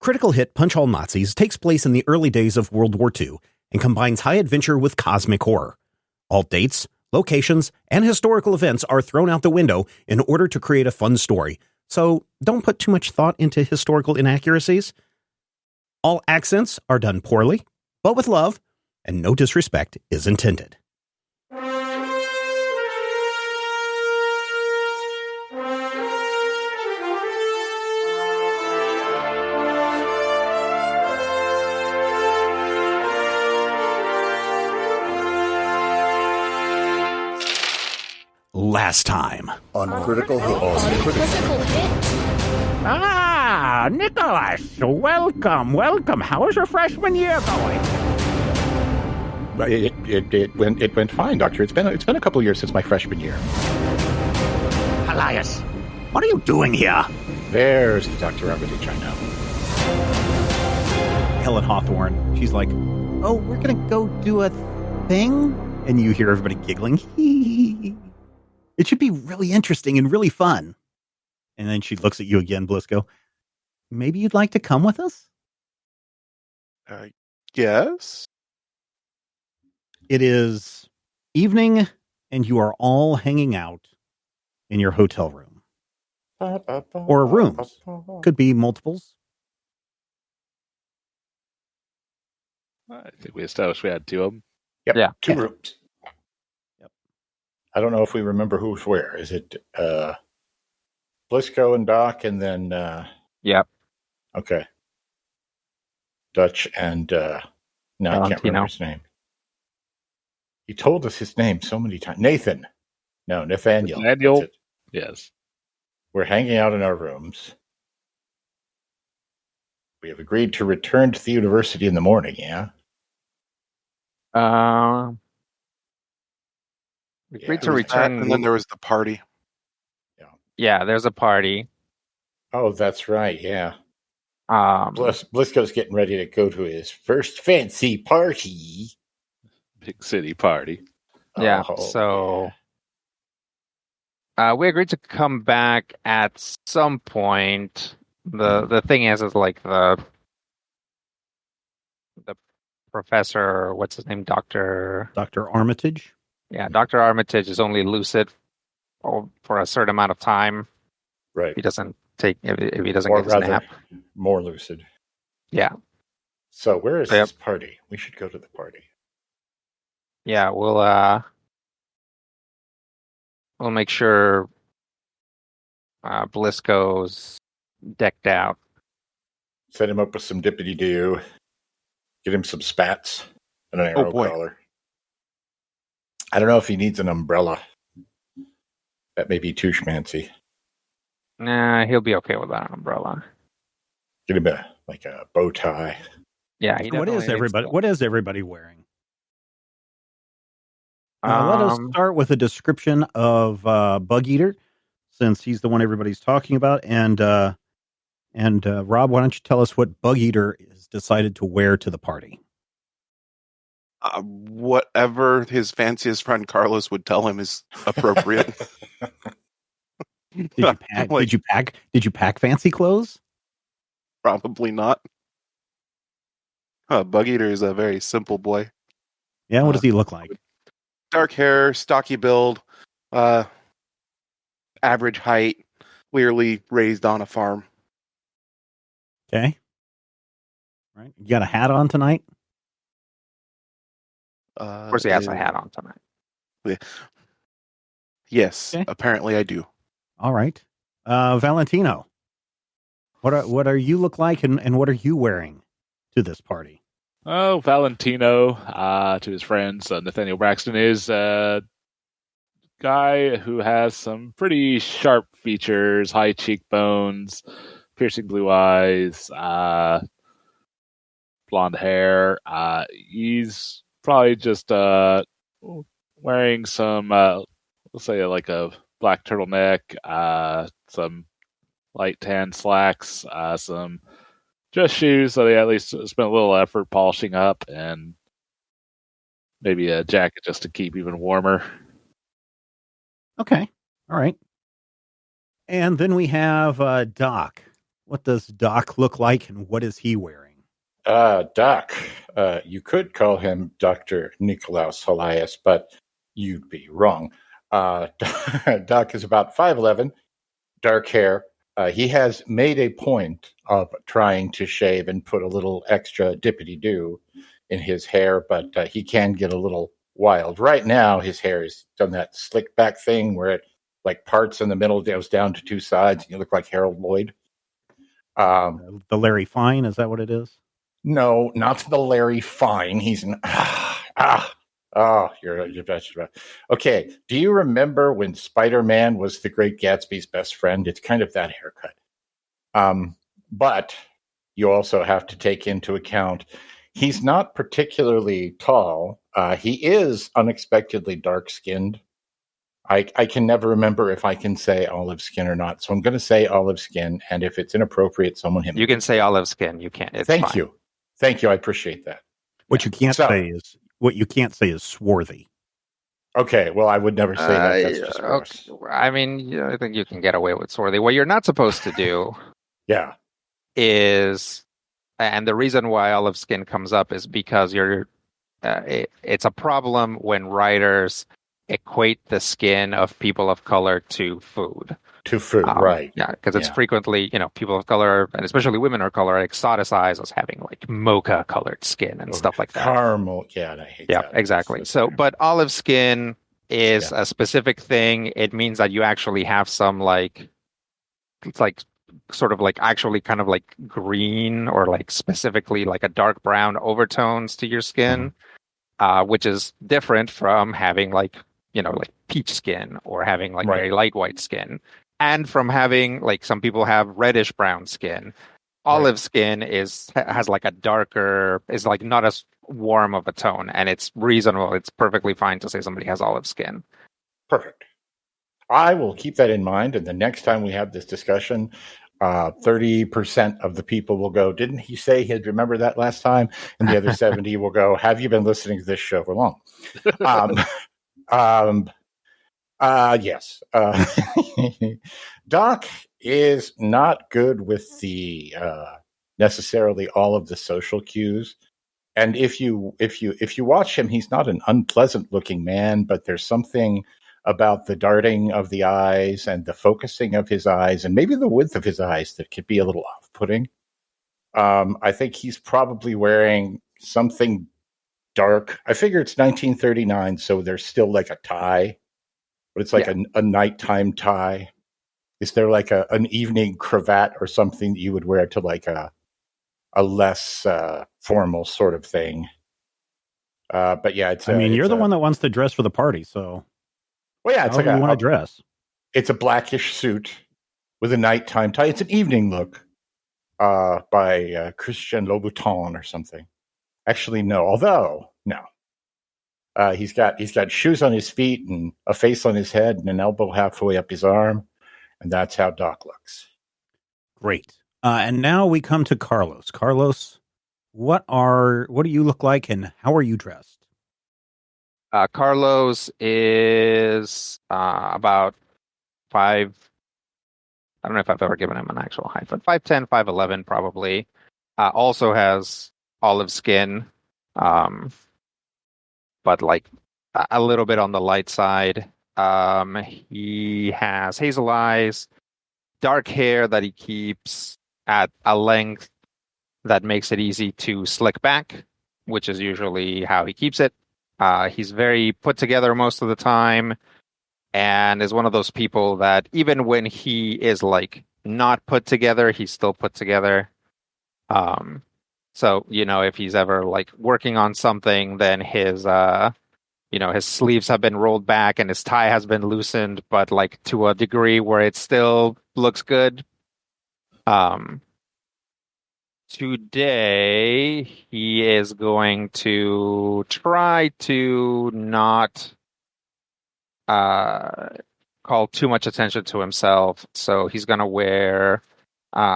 Critical hit Punch All Nazis takes place in the early days of World War II and combines high adventure with cosmic horror. All dates, locations, and historical events are thrown out the window in order to create a fun story, so don't put too much thought into historical inaccuracies. All accents are done poorly, but with love, and no disrespect is intended. Last time on Critical Hit. Ah, Nicholas, welcome. How was your freshman year going? It went fine, Doctor. It's been a couple of years since my freshman year. Elias, what are you doing here? There's the Dr. Armitage I know. Helen Hawthorne, she's like, oh, we're gonna go do a thing? And you hear everybody giggling. It should be really interesting and really fun. And then she looks at you again, Blisco. Maybe you'd like to come with us? Yes. It is evening, and you are all hanging out in your hotel room. Or rooms. Could be multiples. I think we established we had two of them. Yep. Yeah. Two rooms. Yep. I don't know if we remember who's where. Is it Blisco and Doc, and then Yep. Okay. Dutch and no, I can't remember his name. He told us his name so many times. Nathan. No, Nathaniel. Nathaniel. That's it. Yes. We're hanging out in our rooms. We have agreed to return to the university in the morning, yeah? We agreed to return. And then there was the party. Yeah, there's a party. Oh, that's right, yeah. Blisco's getting ready to go to his first fancy party. Big city party. Yeah, Oh, so we agreed to come back at some point. The thing is like the professor, what's his name, Dr. Armitage? Yeah, Dr. Armitage is only lucid for a certain amount of time. Right. If he doesn't get his nap. More lucid. Yeah. So where is this party? We should go to the party. Yeah, we'll make sure Blisco's decked out. Set him up with some dippity-doo. Get him some spats and an arrow collar. I don't know if he needs an umbrella. That may be too schmancy. Nah, he'll be okay with that umbrella. Get him a bow tie. Yeah. What is everybody wearing? Let us start with a description of Bug Eater, since he's the one everybody's talking about. And Rob, why don't you tell us what Bug Eater is decided to wear to the party? Whatever his fanciest friend Carlos would tell him is appropriate. Did you pack fancy clothes? Probably not. Bug Eater is a very simple boy. Yeah, what does he look like? Dark hair, stocky build, average height, clearly raised on a farm. Okay. Right. You got a hat on tonight? Of course he has a hat on tonight. Yes, okay. Apparently I do. All right. Valentino, what are you look like and what are you wearing to this party? Oh, Valentino, to his friends, Nathaniel Braxton is a guy who has some pretty sharp features, high cheekbones, piercing blue eyes, blonde hair. He's probably just wearing some, let's say like a black turtleneck, some light tan slacks, some just shoes, so they at least spent a little effort polishing up, and maybe a jacket just to keep even warmer. Okay. All right. And then we have Doc. What does Doc look like, and what is he wearing? Doc, you could call him Dr. Nikolaus Helias, but you'd be wrong. Doc is about 5'11", dark hair. He has made a point of trying to shave and put a little extra dippity-doo in his hair, but he can get a little wild. Right now, his hair has done that slick back thing where it like parts in the middle, goes down to two sides, and you look like Harold Lloyd. The Larry Fine, is that what it is? No, not the Larry Fine. He's an you're vegetable. Okay, do you remember when Spider-Man was the Great Gatsby's best friend? It's kind of that haircut. But you also have to take into account he's not particularly tall. He is unexpectedly dark-skinned. I can never remember if I can say olive skin or not, so I'm going to say olive skin, and if it's inappropriate, someone hit me. You can say olive skin. You can't. It's Thank fine. you. Thank you. I appreciate that. What you can't say is swarthy. Okay, well, I would never say that. That's just gross. Okay. I mean, I think you can get away with swarthy. What you're not supposed to do Yeah. is, and the reason why olive skin comes up is because it's a problem when writers equate the skin of people of color to food. To food, right. Yeah, because it's frequently, people of color, and especially women of color, are exoticized as having like mocha-colored skin and stuff like that. Caramel, and I hate that. Yeah, exactly. But olive skin is a specific thing. It means that you actually have some it's like sort of like actually kind of like green or like specifically like a dark brown overtones to your skin, which is different from having like peach skin or having like very light white skin. And from having like some people have reddish brown skin. Olive skin has like a darker, is like not as warm of a tone, and it's reasonable. It's perfectly fine to say somebody has olive skin. Perfect. I will keep that in mind, and the next time we have this discussion, 30% of the people will go, didn't he say he'd remember that last time? And the other 70 will go, have you been listening to this show for long? Yes. Doc is not good with the necessarily all of the social cues. And if you watch him, he's not an unpleasant looking man, but there's something about the darting of the eyes and the focusing of his eyes and maybe the width of his eyes that could be a little off-putting. I think he's probably wearing something dark. I figure it's 1939, so there's still like a tie, but it's like a nighttime tie. Is there like an evening cravat or something that you would wear to like a less formal sort of thing? But yeah, it's. You're the one that wants to dress for the party, so. Well, yeah, it's like you want to dress. It's a blackish suit with a nighttime tie. It's an evening look by Christian Louboutin or something. Actually, no. Although, no. He's got shoes on his feet and a face on his head and an elbow halfway up his arm, and that's how Doc looks. Great. And now we come to Carlos. Carlos, what do you look like, and how are you dressed? Carlos is about 5. I don't know if I've ever given him an actual height, but 5'10", 5'11", probably. Also has olive skin, but like a little bit on the light side. He has hazel eyes, dark hair that he keeps at a length that makes it easy to slick back, which is usually how he keeps it. He's very put together most of the time, and is one of those people that even when he is like not put together, he's still put together. So, if he's ever like working on something, then his sleeves have been rolled back and his tie has been loosened, but like to a degree where it still looks good. Today, he is going to try to not call too much attention to himself. So he's going to wear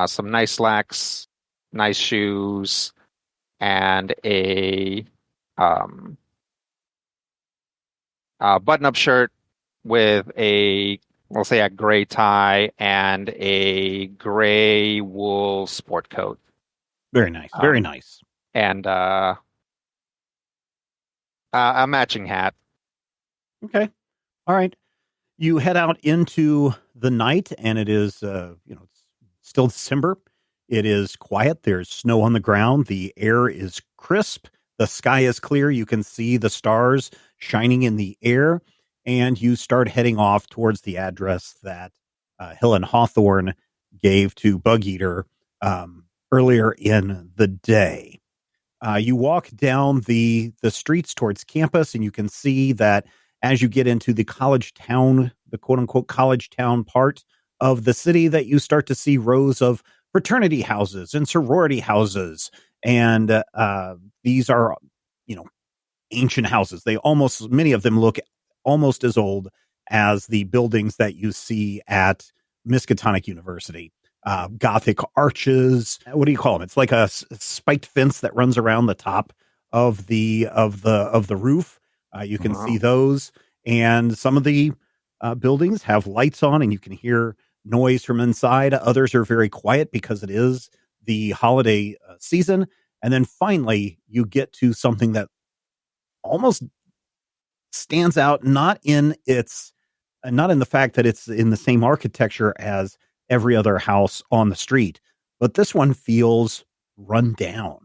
some nice slacks, nice shoes, and a button-up shirt with a we'll say a gray tie and a gray wool sport coat. Very nice. Very nice. And a matching hat. Okay. All right. You head out into the night, and it is, it's still December. It is quiet. There's snow on the ground. The air is crisp. The sky is clear. You can see the stars shining in the air, and you start heading off towards the address that Helen Hawthorne gave to Bug Eater earlier in the day. You walk down the streets towards campus, and you can see that as you get into the college town, the quote-unquote college town part of the city, that you start to see rows of fraternity houses and sorority houses. And these are, ancient houses. Many of them look almost as old as the buildings that you see at Miskatonic University. Gothic arches. What do you call them? It's like a spiked fence that runs around the top of the roof. You can see those, and some of the buildings have lights on, and you can hear noise from inside. Others are very quiet because it is the holiday season. And then finally, you get to something that almost stands out, not in the fact that it's in the same architecture as every other house on the street, but this one feels run down.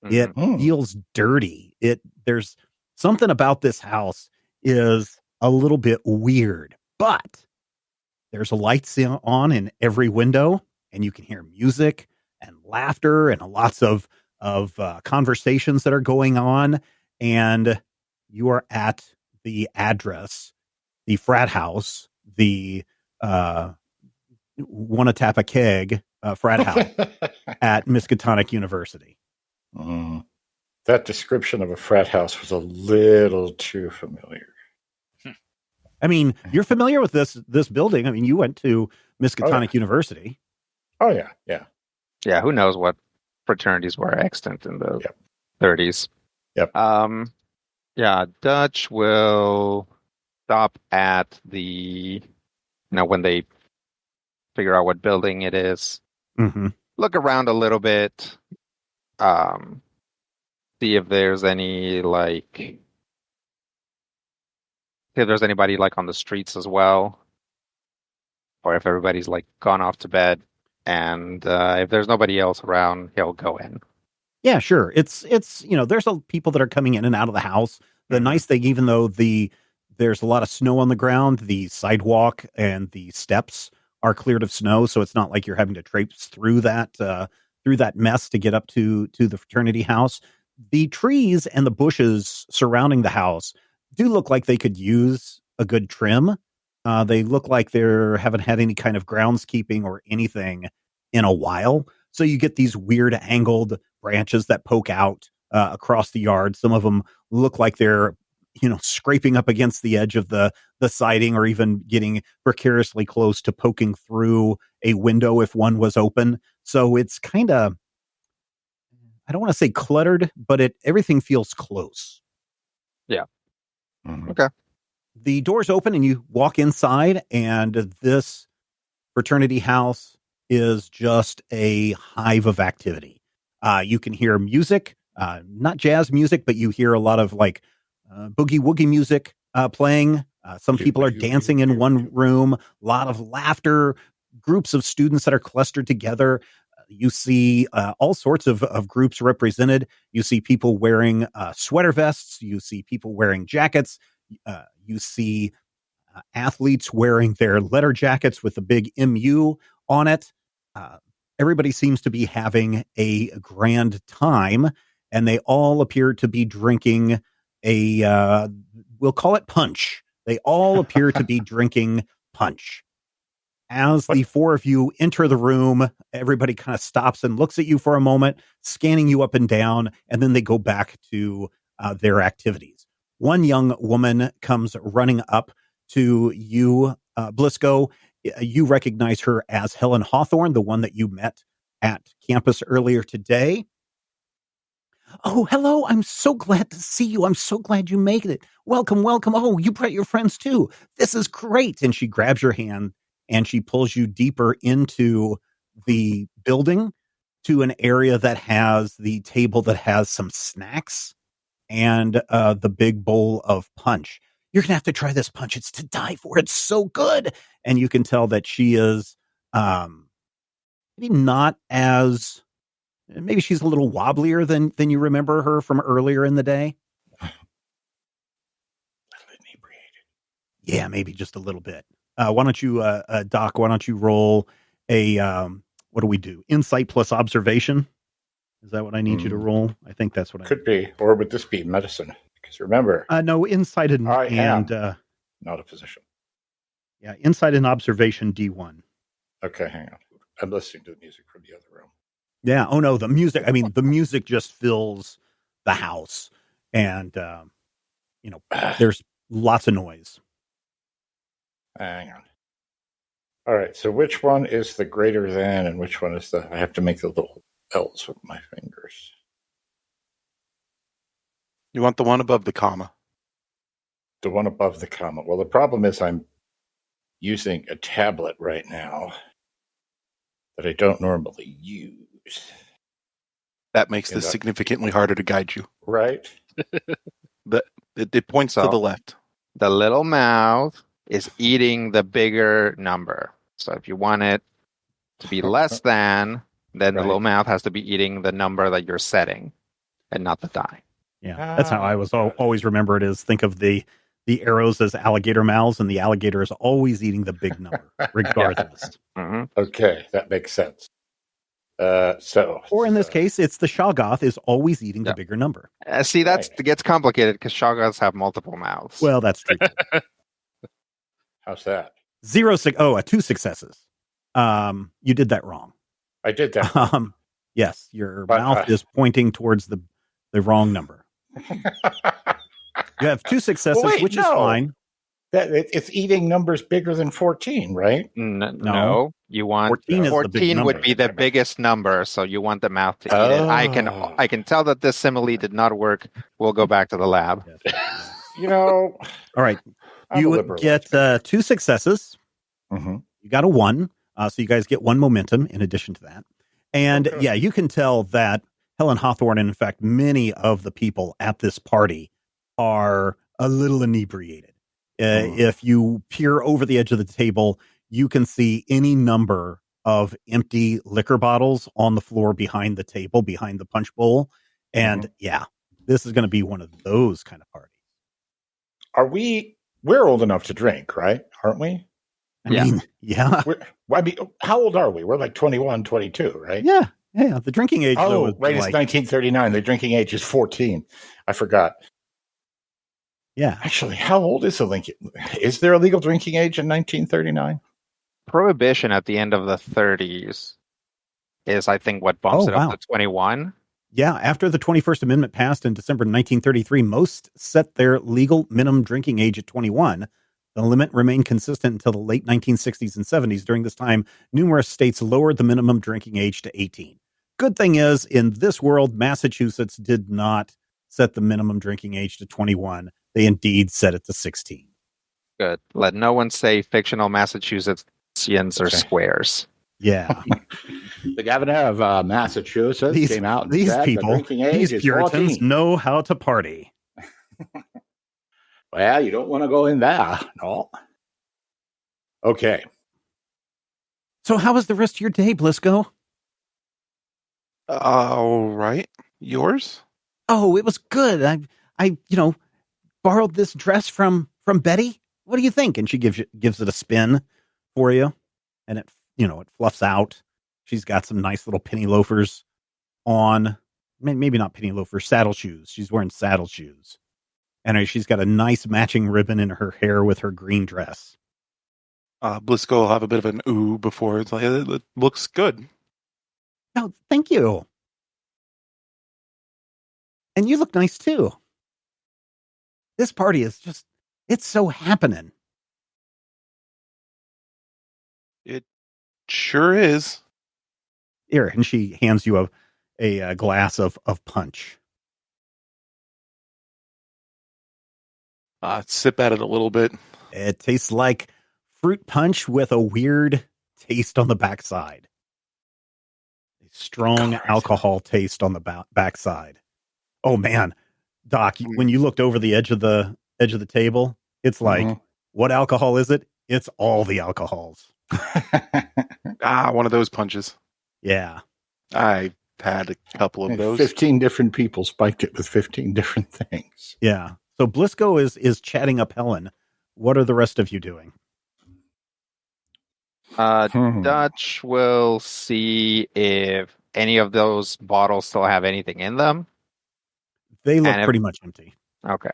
It feels dirty. There's something about this house is a little bit weird, but there's lights on in every window, and you can hear music and laughter and lots of conversations that are going on. And you are at the address, the frat house, the Wanna Tap a Keg frat house at Miskatonic University. That description of a frat house was a little too familiar. I mean, you're familiar with this building. I mean, you went to Miskatonic University. Oh, yeah. Yeah. Yeah, who knows what fraternities were extant in the 30s. Yep. Yeah, Dutch will stop at the, when they figure out what building it is, look around a little bit, see if there's any, see if there's anybody, on the streets as well, or if everybody's, gone off to bed. And if there's nobody else around, he'll go in. Yeah, sure. It's there's people that are coming in and out of the house. The nice thing, even though there's a lot of snow on the ground, the sidewalk and the steps are cleared of snow, so it's not like you're having to traipse through that mess to get up to the fraternity house. The trees and the bushes surrounding the house do look like they could use a good trim. They look like they haven't had any kind of groundskeeping or anything in a while. So you get these weird angled branches that poke out across the yard. Some of them look like they're, scraping up against the edge of the siding, or even getting precariously close to poking through a window if one was open. So it's kind of, I don't want to say cluttered, but everything feels close. Yeah. Okay. The doors open and you walk inside, and this fraternity house is just a hive of activity. You can hear music, not jazz music, but you hear a lot of boogie woogie music playing. Some people are dancing in one room, a lot of laughter, groups of students that are clustered together. You see all sorts of groups represented. You see people wearing sweater vests. You see people wearing jackets. You see athletes wearing their letter jackets with a big MU on it. Everybody seems to be having a grand time, and they all appear to be drinking we'll call it punch. They all appear to be drinking punch. As the four of you enter the room, everybody kind of stops and looks at you for a moment, scanning you up and down, and then they go back to their activities. One young woman comes running up to you, Blisco. You recognize her as Helen Hawthorne, the one that you met at campus earlier today. Oh, hello. I'm so glad to see you. I'm so glad you made it. Welcome, welcome. Oh, you brought your friends too. This is great. And she grabs your hand and she pulls you deeper into the building to an area that has the table that has some snacks and the big bowl of punch. You're going to have to try this punch. It's to die for. It's so good. And you can tell that she is maybe not as, maybe she's a little wobblier than you remember her from earlier in the day. Yeah, maybe just a little bit. Why don't you, Doc, why don't you roll a, what do we do? Insight plus observation. Is that what I need you to roll? I think that's what could be. Or would this be medicine? Because remember, no, insight and not a physician. Yeah, insight and observation D1. Okay, hang on. I'm listening to the music from the other room. Yeah. Oh no, the music. I mean, the music just fills the house, and there's lots of noise. Hang on. All right. So which one is the greater than, and which one is the? I have to make the little L's with my fingers. You want the one above the comma. The one above the comma. Well, the problem is I'm using a tablet right now that I don't normally use. That makes this significantly harder to guide you. Right? It points to the left. The little mouth is eating the bigger number. So if you want it to be less than, then the little mouth has to be eating the number that you're setting and not the die. Yeah, that's how I was always remember it is. Think of the arrows as alligator mouths, and the alligator is always eating the big number, regardless. Mm-hmm. Okay, that makes sense. Or in this case, it's the Shoggoth is always eating the bigger number. See, that gets complicated because Shoggoths have multiple mouths. Well, that's true. How's that? 2 successes. You did that wrong. I did that. Yes, your mouth is pointing towards the wrong number. You have 2 successes, which is fine. It's eating numbers bigger than 14, right? No, you want 14 would be the biggest number, so you want the mouth to eat it. I can tell that this simile did not work. We'll go back to the lab. All right. You get 2 successes. Mm-hmm. You got a 1, so you guys get 1 momentum in addition to that. And you can tell that Helen Hawthorne, and in fact, many of the people at this party are a little inebriated. If you peer over the edge of the table, you can see any number of empty liquor bottles on the floor behind the table, behind the punch bowl. And this is going to be one of those kind of parties. We're old enough to drink, right? Aren't we? I mean, how old are we? We're like 21, 22, right? Yeah. The drinking age. Oh, right. It's 1939. The drinking age is 14. I forgot. Yeah. Actually, how old is the Lincoln? Is there a legal drinking age in 1939? Prohibition at the end of the 30s is, I think, what bumps it up to 21. Yeah. After the 21st Amendment passed in December 1933, most set their legal minimum drinking age at 21. The limit remained consistent until the late 1960s and 70s. During this time, numerous states lowered the minimum drinking age to 18. Good thing is, in this world, Massachusetts did not set the minimum drinking age to 21. They indeed set it to 16. Good. Let no one say fictional Massachusettsians are squares. Yeah. The governor of Massachusetts came out and said the drinking age is Puritans 14. know how to party. Well, you don't want to go in there. No. Okay. So how was the rest of your day, Blisco? All right. Yours? Oh, it was good. I borrowed this dress from Betty. What do you think? And she gives it a spin for you, and it fluffs out. She's got some nice little penny loafers on. Maybe not penny loafers, saddle shoes. She's wearing saddle shoes, and she's got a nice matching ribbon in her hair with her green dress. Blisco will have a bit of an ooh before it's like it looks good. Oh, thank you. And you look nice too. This party is it's so happening. It sure is. Here, and she hands you a glass of punch. Sip at it a little bit. It tastes like fruit punch with a weird taste on the backside. A strong alcohol taste on the backside. Oh man, Doc, when you looked over the edge of the table, it's like, what alcohol is it? It's all the alcohols. One of those punches. Yeah. I've had a couple of those. 15 different people spiked it with 15 different things. Yeah. So Blisco is chatting up Helen. What are the rest of you doing? Dutch will see if any of those bottles still have anything in them. They look pretty much empty. Okay.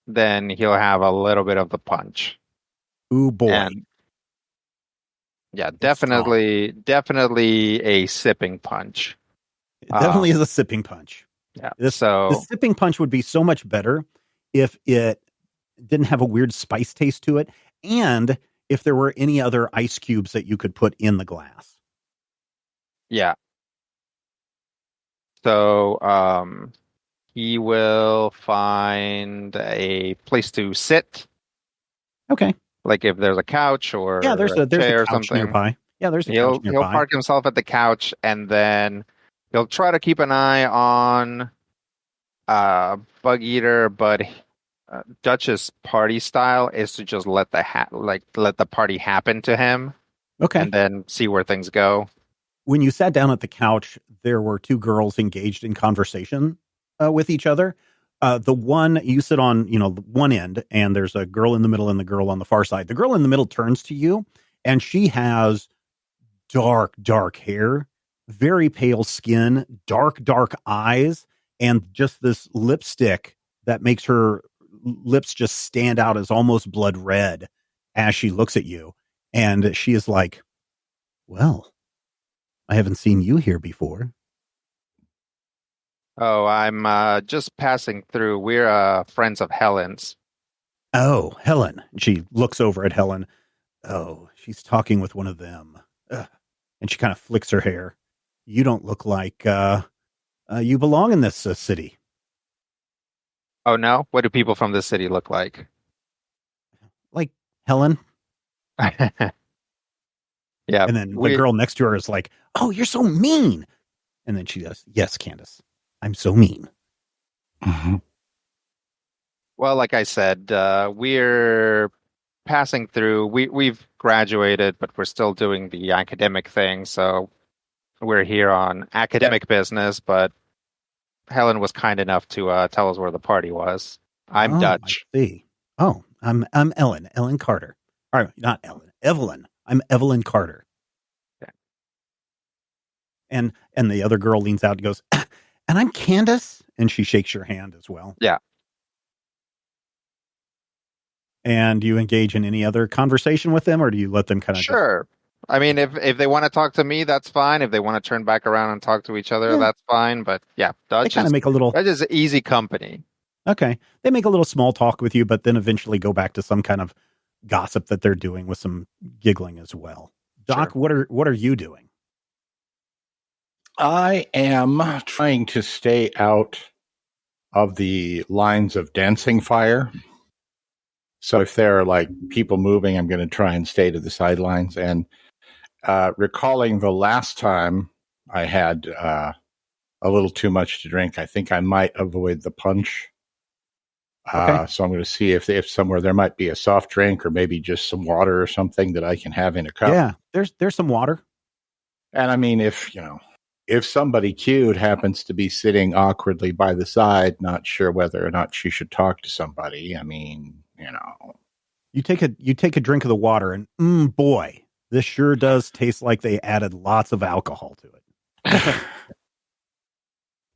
Then he'll have a little bit of the punch. Ooh, boy. And yeah, definitely a sipping punch. It definitely is a sipping punch. Yeah. The sipping punch would be so much better if it didn't have a weird spice taste to it, and if there were any other ice cubes that you could put in the glass. Yeah. So he will find a place to sit. Okay. Like if there's a couch or there's a chair or couch something nearby. Yeah, there's a couch nearby. He'll park himself at the couch, and then he'll try to keep an eye on Bug Eater, but Dutch's party style is to just let the party happen to him. Okay. And then see where things go. When you sat down at the couch, there were two girls engaged in conversation with each other. The one you sit on, one end, and there's a girl in the middle and the girl on the far side. The girl in the middle turns to you, and she has dark hair, very pale skin, dark eyes, and just this lipstick that makes her lips just stand out as almost blood red as she looks at you. And she is like, well, I haven't seen you here before. Oh, I'm just passing through. We're friends of Helen's. Oh, Helen. She looks over at Helen. Oh, she's talking with one of them. And she kind of flicks her hair. You don't look like you belong in this city. Oh, no? What do people from this city look like? Like Helen. Yeah. And then the girl next to her is like, oh, you're so mean. And then she goes, yes, Candace, I'm so mean. Mm-hmm. Well, like I said, we're passing through. We've graduated, but we're still doing the academic thing. So we're here on academic business, but Helen was kind enough to tell us where the party was. I'm Dutch. I see. Oh, I'm Ellen Carter. All right, not Ellen, Evelyn. I'm Evelyn Carter. Okay. And the other girl leans out and goes, and I'm Candace, and she shakes your hand as well. Yeah. And do you engage in any other conversation with them, or do you let them kind of Sure. I mean, if they want to talk to me, that's fine. If they want to turn back around and talk to each other, that's fine. But yeah, Dutch kind of make a little. That is easy company. Okay, they make a little small talk with you, but then eventually go back to some kind of gossip that they're doing with some giggling as well. Doc, Sure. what are you doing? I am trying to stay out of the lines of dancing fire. So if there are like people moving, I'm going to try and stay to the sidelines. And recalling the last time I had a little too much to drink, I think I might avoid the punch. Okay. So I'm going to see if somewhere there might be a soft drink or maybe just some water or something that I can have in a cup. Yeah, there's some water. And I mean, if somebody cute happens to be sitting awkwardly by the side, not sure whether or not she should talk to somebody, I mean, You take a drink of the water, and boy, this sure does taste like they added lots of alcohol to it.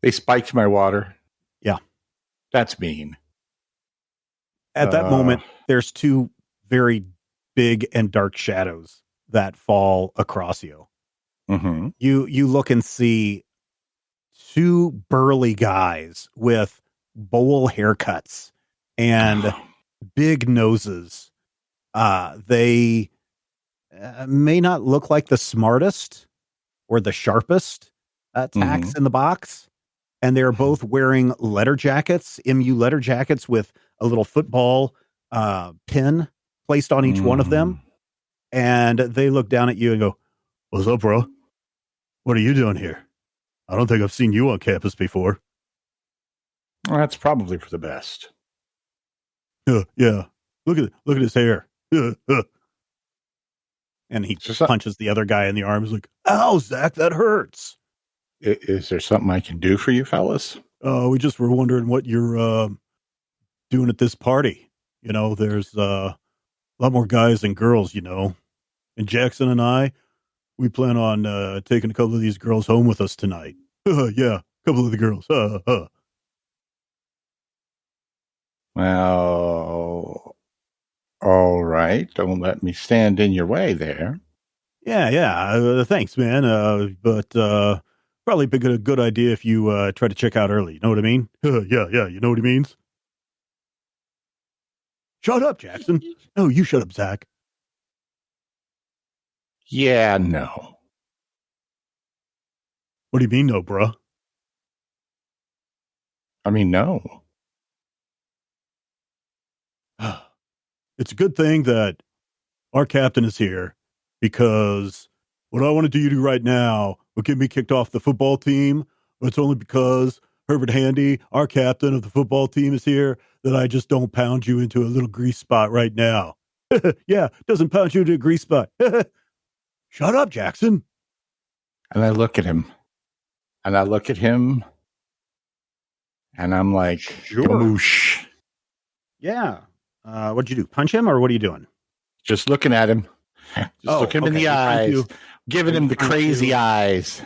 They spiked my water. Yeah. That's mean. At that moment, there's two very big and dark shadows that fall across you. Mm-hmm. You look and see two burly guys with bowl haircuts and big noses. They may not look like the smartest or the sharpest attacks in the box, and they're both wearing letter jackets, MU letter jackets with a little football pin placed on each one of them. And they look down at you and go, "What's up, bro? What are you doing here? I don't think I've seen you on campus before." Well, that's probably for the best. Yeah. Look at his hair. And he punches the other guy in the arm. He's like, "Ow, Zach, that hurts." Is there something I can do for you fellas? We just were wondering what you're doing at this party. You know, there's a lot more guys than girls, you know. And Jackson and I, we plan on taking a couple of these girls home with us tonight. Yeah, a couple of the girls. Well, all right. Don't let me stand in your way there. Yeah. Thanks, man. But probably be a good idea if you try to check out early. You know what I mean? Yeah. You know what he means? Shut up, Jackson. No, you shut up, Zach. Yeah, no. What do you mean, no, bruh? I mean, no. It's a good thing that our captain is here, because what I want to do you right now will get me kicked off the football team. But it's only because Herbert Handy, our captain of the football team, is here that I just don't pound you into a little grease spot right now. Yeah, doesn't pound you into a grease spot. Shut up, Jackson. And I look at him. And I'm like, sure. Gamoosh. Yeah. What'd you do? Punch him, or what are you doing? Just looking at him. Just looking him in the eyes. Giving him the crazy eyes.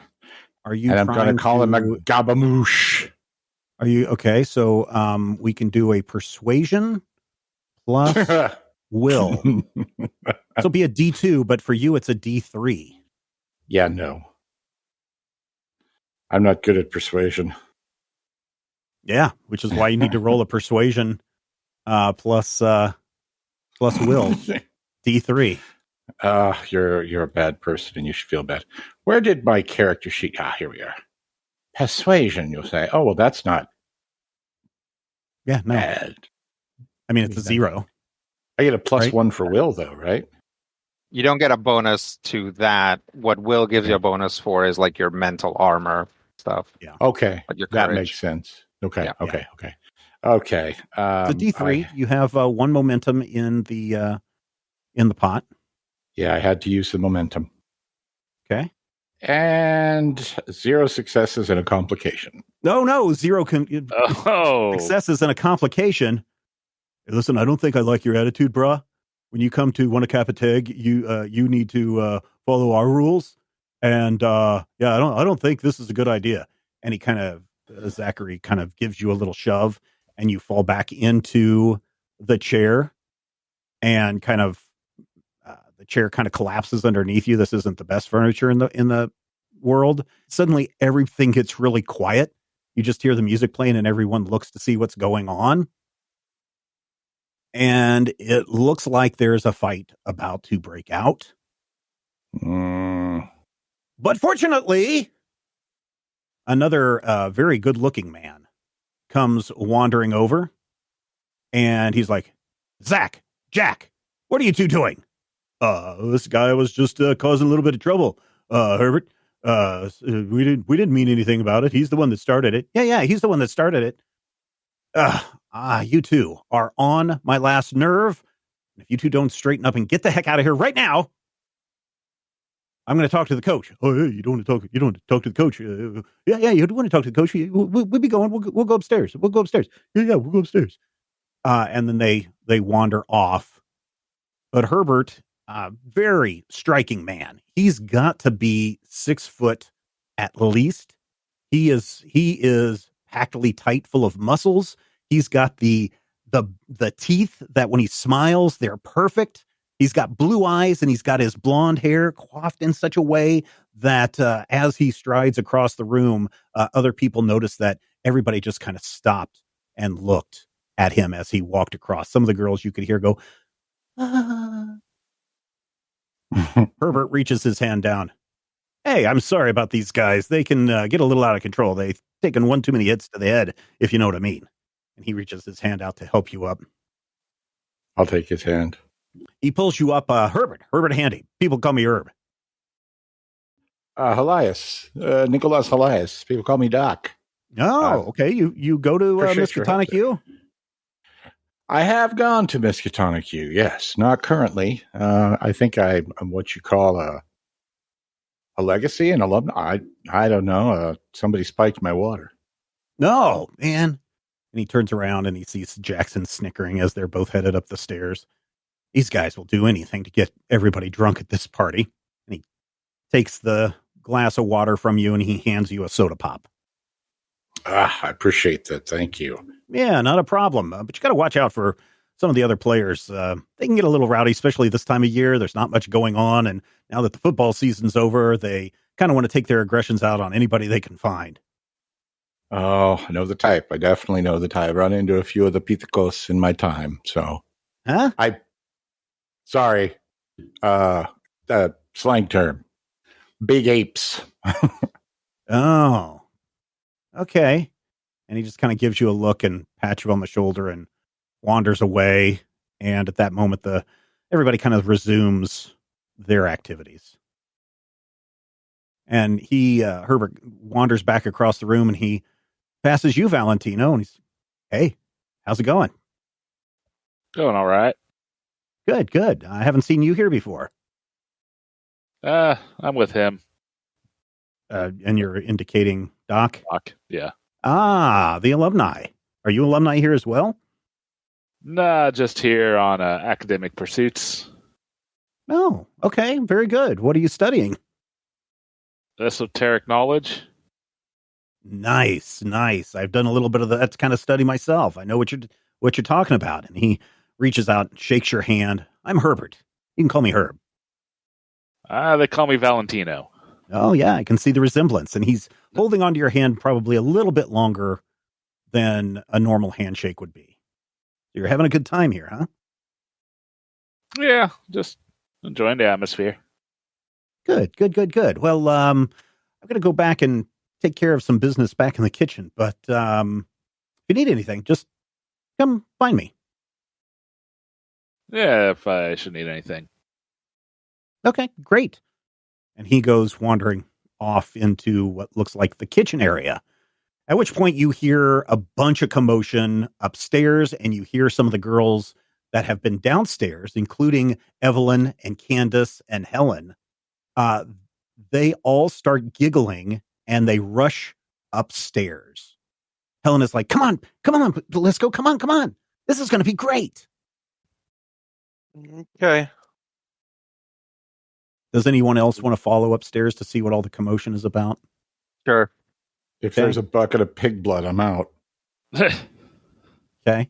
Are you? And I'm going to call him a gabamoosh. Are you okay? So we can do a persuasion plus will. This will be a D2, but for you it's a D3. Yeah, no. I'm not good at persuasion. Yeah, which is why you need to roll a persuasion plus will. D3. You're a bad person and you should feel bad. Where did my character sheet? Here we are. Persuasion, you'll say. Oh, well, that's not bad. I mean, it's a 0. I get a +1 for will, though, right? You don't get a bonus to that. What will gives you a bonus for is like your mental armor stuff. Yeah. Okay. Like your that courage. Makes sense. Okay. Yeah. Okay. The D3, you have 1 momentum in the pot. Yeah, I had to use the momentum. Okay. And 0 successes and a complication. No, 0 successes and a complication. Hey, listen, I don't think I like your attitude, brah. When you come to Wanakapateg, you need to follow our rules. And I don't think this is a good idea. And he kind of Zachary kind of gives you a little shove, and you fall back into the chair, and kind of the chair kind of collapses underneath you. This isn't the best furniture in the world. Suddenly, everything gets really quiet. You just hear the music playing, and everyone looks to see what's going on. And it looks like there's a fight about to break out. But fortunately, another very good-looking man comes wandering over, and he's like, Jack, what are you two doing? This guy was just causing a little bit of trouble, Herbert. We didn't mean anything about it. He's the one that started it. Yeah, he's the one that started it. You two are on my last nerve. If you two don't straighten up and get the heck out of here right now, I'm going to talk to the coach. Oh, hey, you don't want to talk to the coach. Yeah, you do want to talk to the coach. We'll be going. We'll go upstairs. We'll go upstairs. Yeah, we'll go upstairs. And then they wander off. But Herbert, very striking man. He's got to be 6 foot at least. He is packedly tight, full of muscles. He's got the teeth that when he smiles, they're perfect. He's got blue eyes, and he's got his blonde hair coiffed in such a way that as he strides across the room, other people notice that everybody just kind of stopped and looked at him as he walked across. Some of the girls you could hear go, ah. Herbert reaches his hand down. Hey, I'm sorry about these guys. They can get a little out of control. They've taken one too many hits to the head, if you know what I mean. And he reaches his hand out to help you up. I'll take his hand. He pulls you up. Herbert Handy. People call me Herb. Elias. Nicholas Elias. People call me Doc. Oh, okay. You go to Miskatonic U? I have gone to Miskatonic U, yes. Not currently. I think I'm what you call a legacy, an alumni. I don't know. Somebody spiked my water. No, man. And he turns around and he sees Jackson snickering as they're both headed up the stairs. These guys will do anything to get everybody drunk at this party. And he takes the glass of water from you and he hands you a soda pop. I appreciate that. Thank you. Yeah, not a problem. But you got to watch out for some of the other players. They can get a little rowdy, especially this time of year. There's not much going on. And now that the football season's over, they kind of want to take their aggressions out on anybody they can find. Oh, I know the type. I definitely know the type. I run into a few of the piticos in my time. So, sorry, slang term, big apes. Oh, okay. And he just kind of gives you a look and pats you on the shoulder and wanders away. And at that moment, everybody kind of resumes their activities. And Herbert wanders back across the room and he passes you, Valentino, and he's, hey, how's it going? Going all right. Good. I haven't seen you here before. I'm with him. And you're indicating Doc? Doc, yeah. Ah, the alumni. Are you alumni here as well? Nah, just here on academic pursuits. Oh, okay. Very good. What are you studying? Esoteric knowledge. Nice. I've done a little bit of that kind of study myself. I know what you're talking about. And he reaches out and shakes your hand. I'm Herbert. You can call me Herb. They call me Valentino. Oh, yeah, I can see the resemblance. And he's holding onto your hand probably a little bit longer than a normal handshake would be. You're having a good time here, huh? Yeah, just enjoying the atmosphere. Good. Well, I'm going to go back and take care of some business back in the kitchen. But if you need anything, just come find me. Yeah, if I should need anything. Okay, great. And he goes wandering off into what looks like the kitchen area, at which point you hear a bunch of commotion upstairs and you hear some of the girls that have been downstairs, including Evelyn and Candace and Helen. They all start giggling and they rush upstairs. Helen is like, come on, let's go. Come on. This is going to be great. Okay. Does anyone else want to follow upstairs to see what all the commotion is about? Sure. If there's a bucket of pig blood, I'm out. Okay.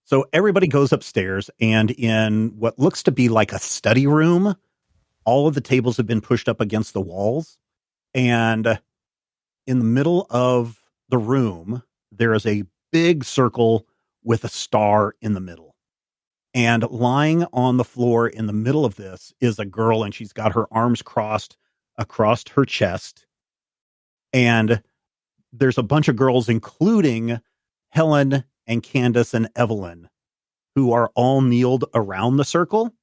So everybody goes upstairs, and in what looks to be like a study room, all of the tables have been pushed up against the walls. And in the middle of the room, there is a big circle with a star in the middle. And lying on the floor in the middle of this is a girl, and she's got her arms crossed across her chest. And there's a bunch of girls, including Helen and Candace and Evelyn, who are all kneeled around the circle.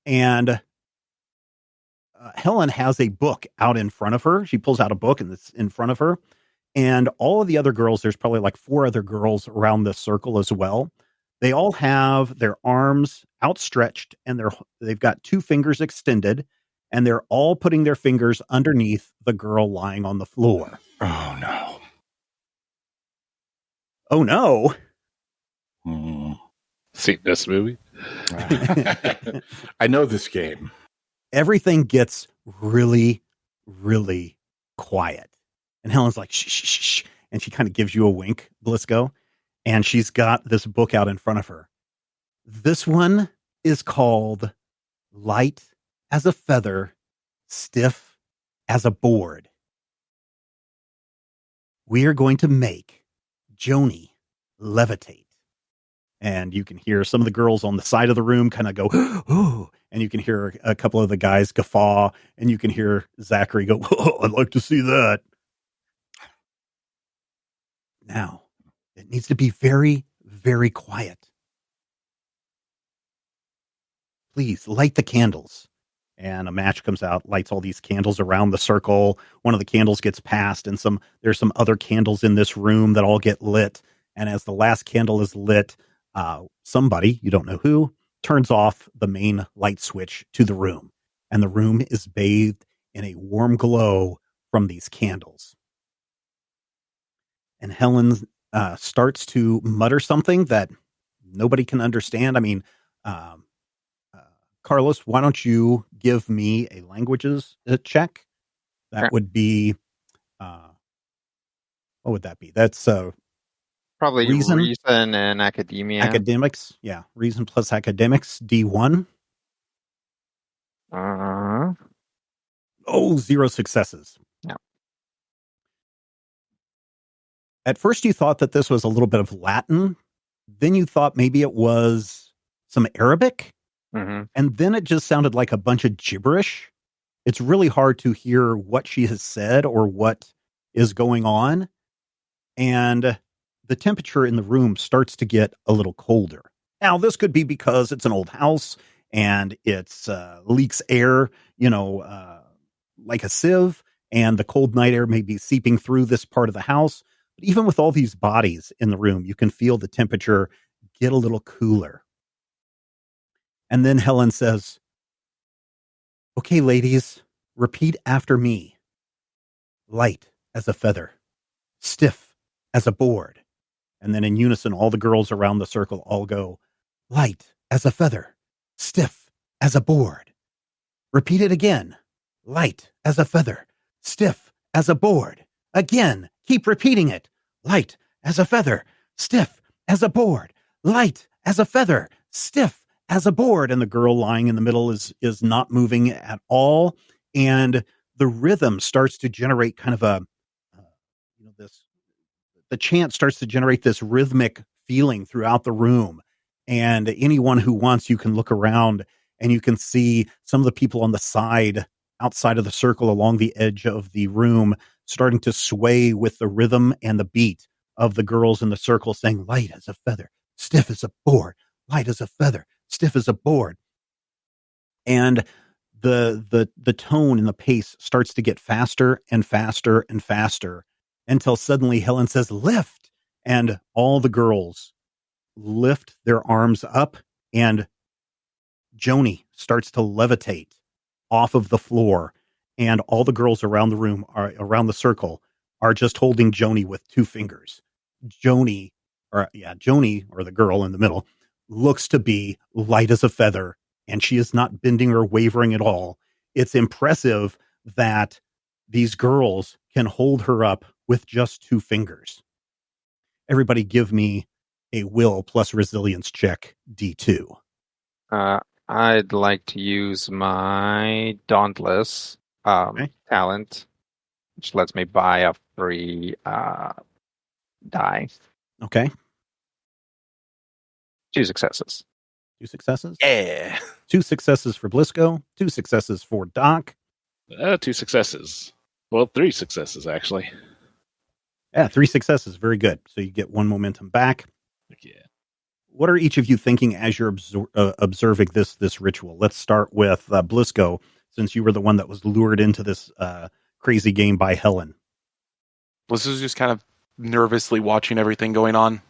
And Helen has a book out in front of her. She pulls out a book and it's in front of her. And all of the other girls, there's probably like 4 other girls around this circle as well. They all have their arms outstretched and they've got 2 fingers extended, and they're all putting their fingers underneath the girl lying on the floor. Oh, no. Oh, no. Seen this movie? I know this game. Everything gets really, really quiet. And Helen's like, shh. And she kind of gives you a wink, Blisco. And she's got this book out in front of her. This one is called Light as a Feather, Stiff as a Board. We are going to make Joni levitate. And you can hear some of the girls on the side of the room kind of go, oh, and you can hear a couple of the guys guffaw, and you can hear Zachary go, oh, I'd like to see that. Now, it needs to be very, very quiet. Please light the candles. And a match comes out, lights all these candles around the circle. One of the candles gets passed, and there's some other candles in this room that all get lit. And as the last candle is lit, somebody, you don't know who, turns off the main light switch to the room. And the room is bathed in a warm glow from these candles. And Helen starts to mutter something that nobody can understand. I mean, Carlos, why don't you give me a languages check? That would be, what would that be? That's probably reason and academia. Academics, yeah. Reason plus academics, D1. 0 successes. Yeah. At first you thought that this was a little bit of Latin. Then you thought maybe it was some Arabic. Mm-hmm. And then it just sounded like a bunch of gibberish. It's really hard to hear what she has said or what is going on. And the temperature in the room starts to get a little colder. Now, this could be because it's an old house and it's leaks air, like a sieve, and the cold night air may be seeping through this part of the house. But even with all these bodies in the room, you can feel the temperature get a little cooler. And then Helen says, okay, ladies, repeat after me. Light as a feather, stiff as a board. And then in unison, all the girls around the circle all go, light as a feather, stiff as a board. Repeat it again. Light as a feather, stiff as a board. Again, keep repeating it. Light as a feather, stiff as a board. Light as a feather, stiff as a board. And the girl lying in the middle is not moving at all. And the rhythm starts to generate kind of the chant starts to generate this rhythmic feeling throughout the room. And anyone who wants, you can look around and you can see some of the people on the side, outside of the circle, along the edge of the room, starting to sway with the rhythm and the beat of the girls in the circle saying, light as a feather, stiff as a board, light as a feather, stiff as a board. And the tone and the pace starts to get faster and faster and faster until suddenly Helen says, lift. And all the girls lift their arms up, and Joni starts to levitate off of the floor. And all the girls around the room, around the circle, are just holding Joni with 2 fingers. Joni, or the girl in the middle, looks to be light as a feather, and she is not bending or wavering at all. It's impressive that these girls can hold her up with just 2 fingers. Everybody give me a will plus resilience check, D2. I'd like to use my Dauntless talent, which lets me buy a free die. Okay. 2 successes. 2 successes? Yeah. 2 successes for Blisco. 2 successes for Doc. 2 successes. Well, 3 successes, actually. Yeah, 3 successes. Very good. So you get 1 momentum back. Yeah. What are each of you thinking as you're observing this ritual? Let's start with Blisco, since you were the one that was lured into this crazy game by Helen. Blisco's just kind of nervously watching everything going on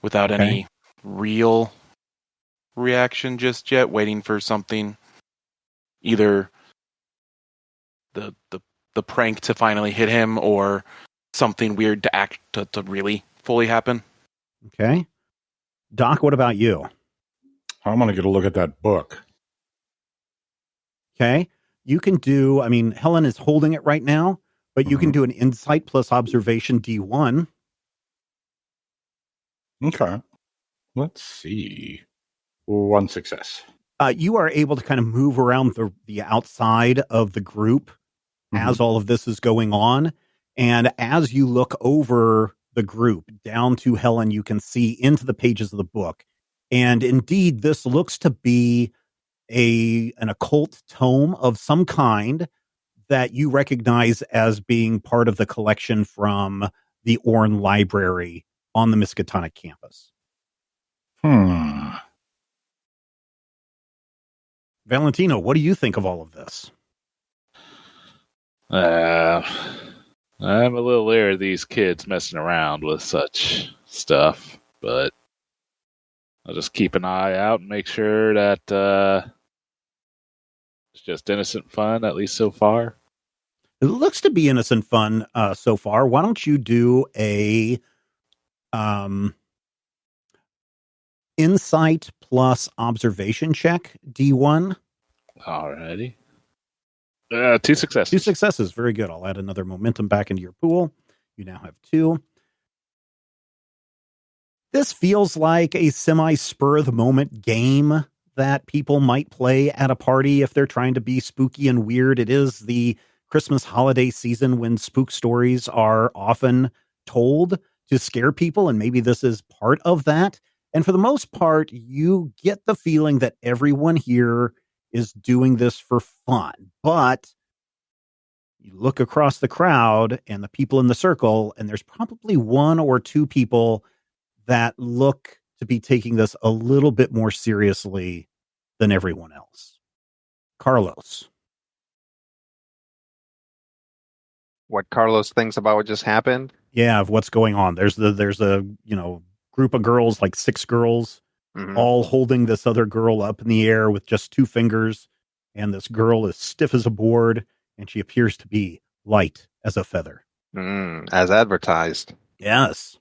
without any real reaction just yet, waiting for something, either the prank to finally hit him or something weird to really fully happen. Okay. Doc, what about you? I'm going to get a look at that book. Okay. You can do, Helen is holding it right now, but you can do an insight plus observation D1. Okay. Let's see. 1 success. You are able to kind of move around the outside of the group as all of this is going on. And as you look over the group down to Helen, you can see into the pages of the book. And indeed, this looks to be an occult tome of some kind that you recognize as being part of the collection from the Orne Library on the Miskatonic campus. Valentino, what do you think of all of this? I'm a little leery of these kids messing around with such stuff, but I'll just keep an eye out and make sure that it's just innocent fun, at least so far. It looks to be innocent fun so far. Why don't you do a insight plus observation check, D1? Alrighty. 2 successes. 2 successes. Very good. I'll add another momentum back into your pool. You now have 2. This feels like a semi-spur-of-the-moment game that people might play at a party if they're trying to be spooky and weird. It is the Christmas holiday season when spook stories are often told to scare people, and maybe this is part of that. And for the most part, you get the feeling that everyone here is doing this for fun. But you look across the crowd and the people in the circle, and there's probably 1 or 2 people that look to be taking this a little bit more seriously than everyone else. Carlos. What Carlos thinks about what just happened? Yeah, of what's going on. There's a group of girls, like 6 girls, all holding this other girl up in the air with just 2 fingers, and this girl is stiff as a board, and she appears to be light as a feather. As advertised. Yes.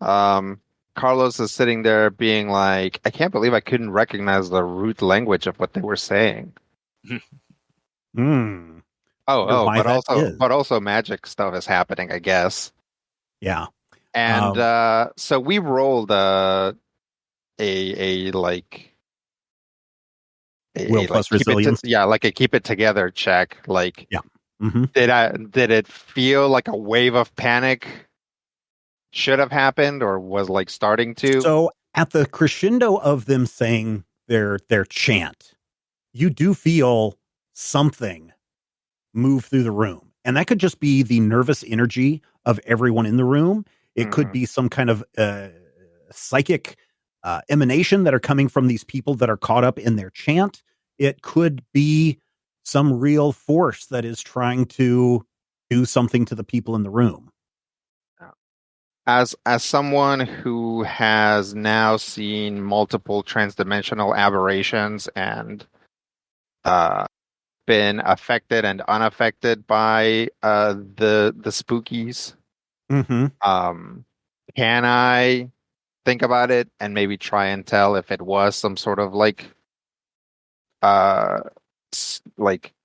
Carlos is sitting there being like, I can't believe I couldn't recognize the root language of what they were saying. But also magic stuff is happening, I guess. Yeah. And so we rolled a will plus resilience. Like a keep it together check. Like, yeah. Did it feel like a wave of panic should have happened or was like starting to? So at the crescendo of them saying their chant, you do feel something move through the room. And that could just be the nervous energy of everyone in the room. It could be some kind of psychic emanation that are coming from these people that are caught up in their chant. It could be some real force that is trying to do something to the people in the room. As someone who has now seen multiple transdimensional aberrations and been affected and unaffected by the spookies, can I think about it and maybe try and tell if it was some sort of like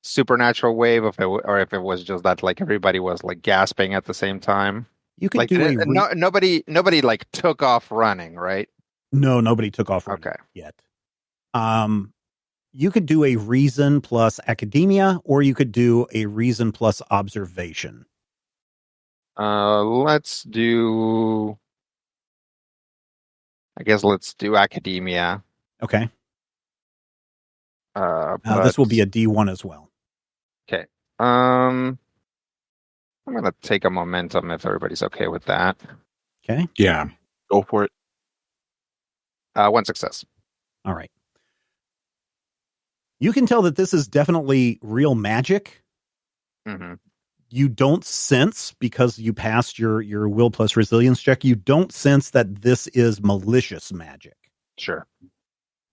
supernatural wave, or if it was just that like everybody was like gasping at the same time? You could like do nobody like took off running, right? No, nobody took off running yet. You could do a reason plus academia, or you could do a reason plus observation. Let's do academia. Okay. But this will be a D1 as well. Okay. I'm going to take a momentum if everybody's okay with that. Okay. Yeah. Go for it. 1 success. All right. You can tell that this is definitely real magic. You don't sense, because you passed your will plus resilience check, you don't sense that this is malicious magic. Sure.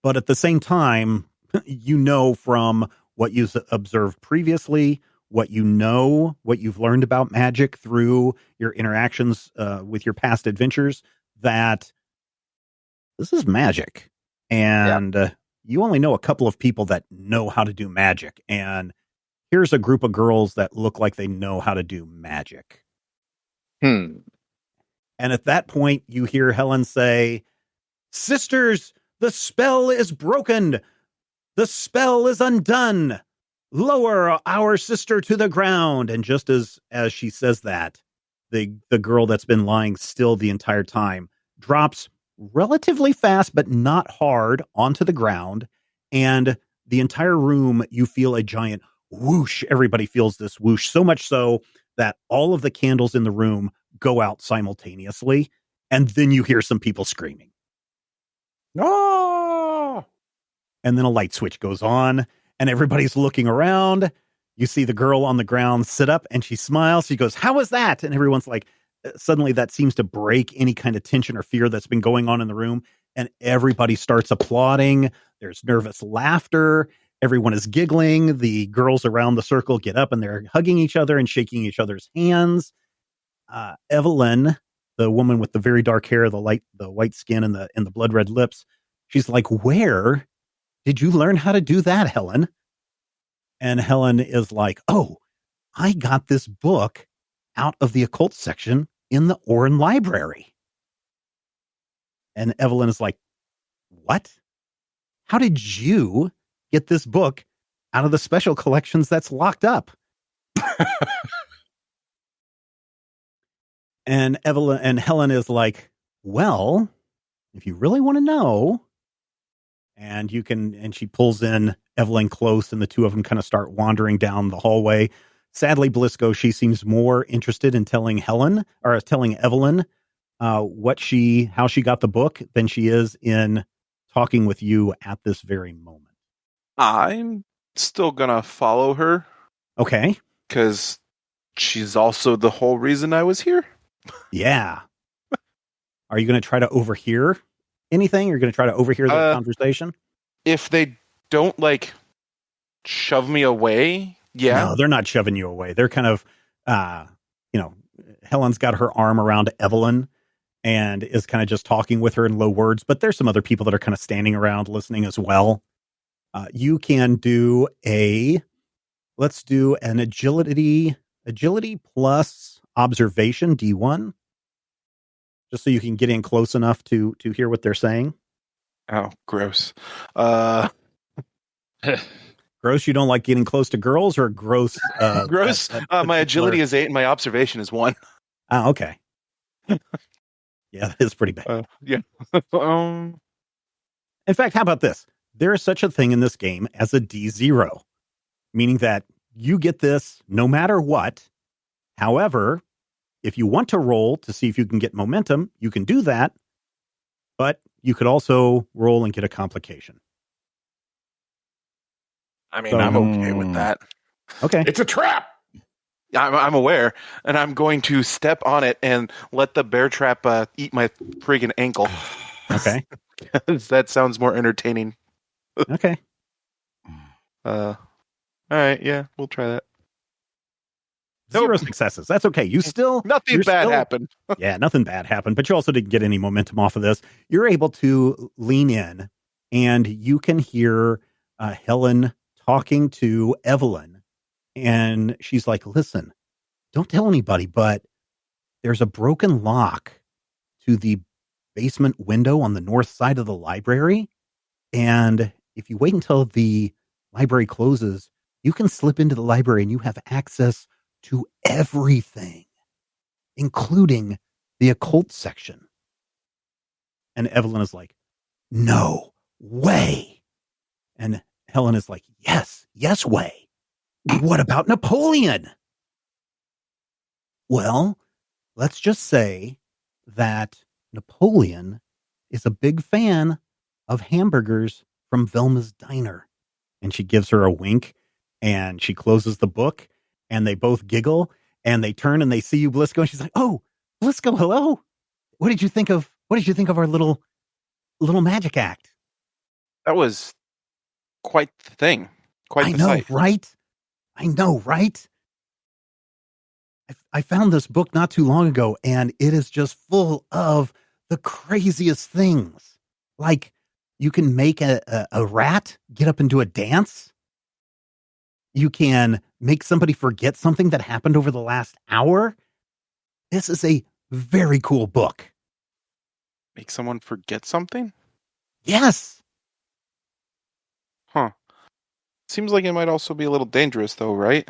But at the same time, you know from what you've observed previously, what you've learned about magic through your interactions with your past adventures, that this is magic. And you only know a couple of people that know how to do magic. And here's a group of girls that look like they know how to do magic. And at that point, you hear Helen say, "Sisters, the spell is broken. The spell is undone. Lower our sister to the ground." And just as she says that, the girl that's been lying still the entire time drops relatively fast, but not hard, onto the ground. And the entire room, you feel a giant whoosh. Everybody feels this whoosh, so much so that all of the candles in the room go out simultaneously. And then you hear some people screaming. Oh! And then a light switch goes on and everybody's looking around. You see the girl on the ground sit up and she smiles. She goes, "How was that?" And everyone's like, suddenly that seems to break any kind of tension or fear that's been going on in the room. And everybody starts applauding. There's nervous laughter. Everyone is giggling. The girls around the circle get up and they're hugging each other and shaking each other's hands. Evelyn, the woman with the very dark hair, the white skin and the blood red lips, she's like, "Where did you learn how to do that, Helen?" And Helen is like, "Oh, I got this book out of the occult section in the Orrin Library." And Evelyn is like, "What? How did you get this book out of the special collections that's locked up?" And Helen is like, "Well, if you really want to know," and she pulls in Evelyn close and the two of them kind of start wandering down the hallway. Sadly, Blisco, she seems more interested in telling Evelyn how she got the book than she is in talking with you at this very moment. I'm still gonna follow her. Okay. Because she's also the whole reason I was here. Yeah. Are you going to try to overhear anything? You're going to try to overhear the conversation? If they don't, shove me away, yeah. No, they're not shoving you away. They're kind of, Helen's got her arm around Evelyn and is kind of just talking with her in low words, but there's some other people that are kind of standing around listening as well. You can do let's do an agility plus observation, D1, just so you can get in close enough to hear what they're saying. Oh, gross. Gross, you don't like getting close to girls, or gross? Gross. My agility is 8 and my observation is 1. Oh, okay. Yeah, that is pretty bad. Yeah. In fact, how about this? There is such a thing in this game as a D0, meaning that you get this no matter what. However, if you want to roll to see if you can get momentum, you can do that. But you could also roll and get a complication. I mean, I'm okay with that. Okay. It's a trap. I'm aware, and I'm going to step on it and let the bear trap eat my friggin' ankle. Okay. That sounds more entertaining. Okay. All right, yeah, we'll try that. 0 successes. That's okay. Nothing bad happened. Yeah, nothing bad happened, but you also didn't get any momentum off of this. You're able to lean in, and you can hear Helen talking to Evelyn, and she's like, "Listen, don't tell anybody, but there's a broken lock to the basement window on the north side of the library, and if you wait until the library closes, you can slip into the library and you have access to everything, including the occult section." And Evelyn is like, "No way." And Helen is like, yes way. What about Napoleon? Well, let's just say that Napoleon is a big fan of hamburgers from Velma's Diner. And she gives her a wink and she closes the book and they both giggle and they turn and they see you, Blisco. And she's like, "Oh, Blisco, hello. What did you think of our little magic act?" That was quite the thing. I know, right? I know, right? I found this book not too long ago, and it is just full of the craziest things. Like, you can make a rat get up and do a dance. You can make somebody forget something that happened over the last hour. This is a very cool book. Make someone forget something? Yes. Huh. Seems like it might also be a little dangerous, though, right?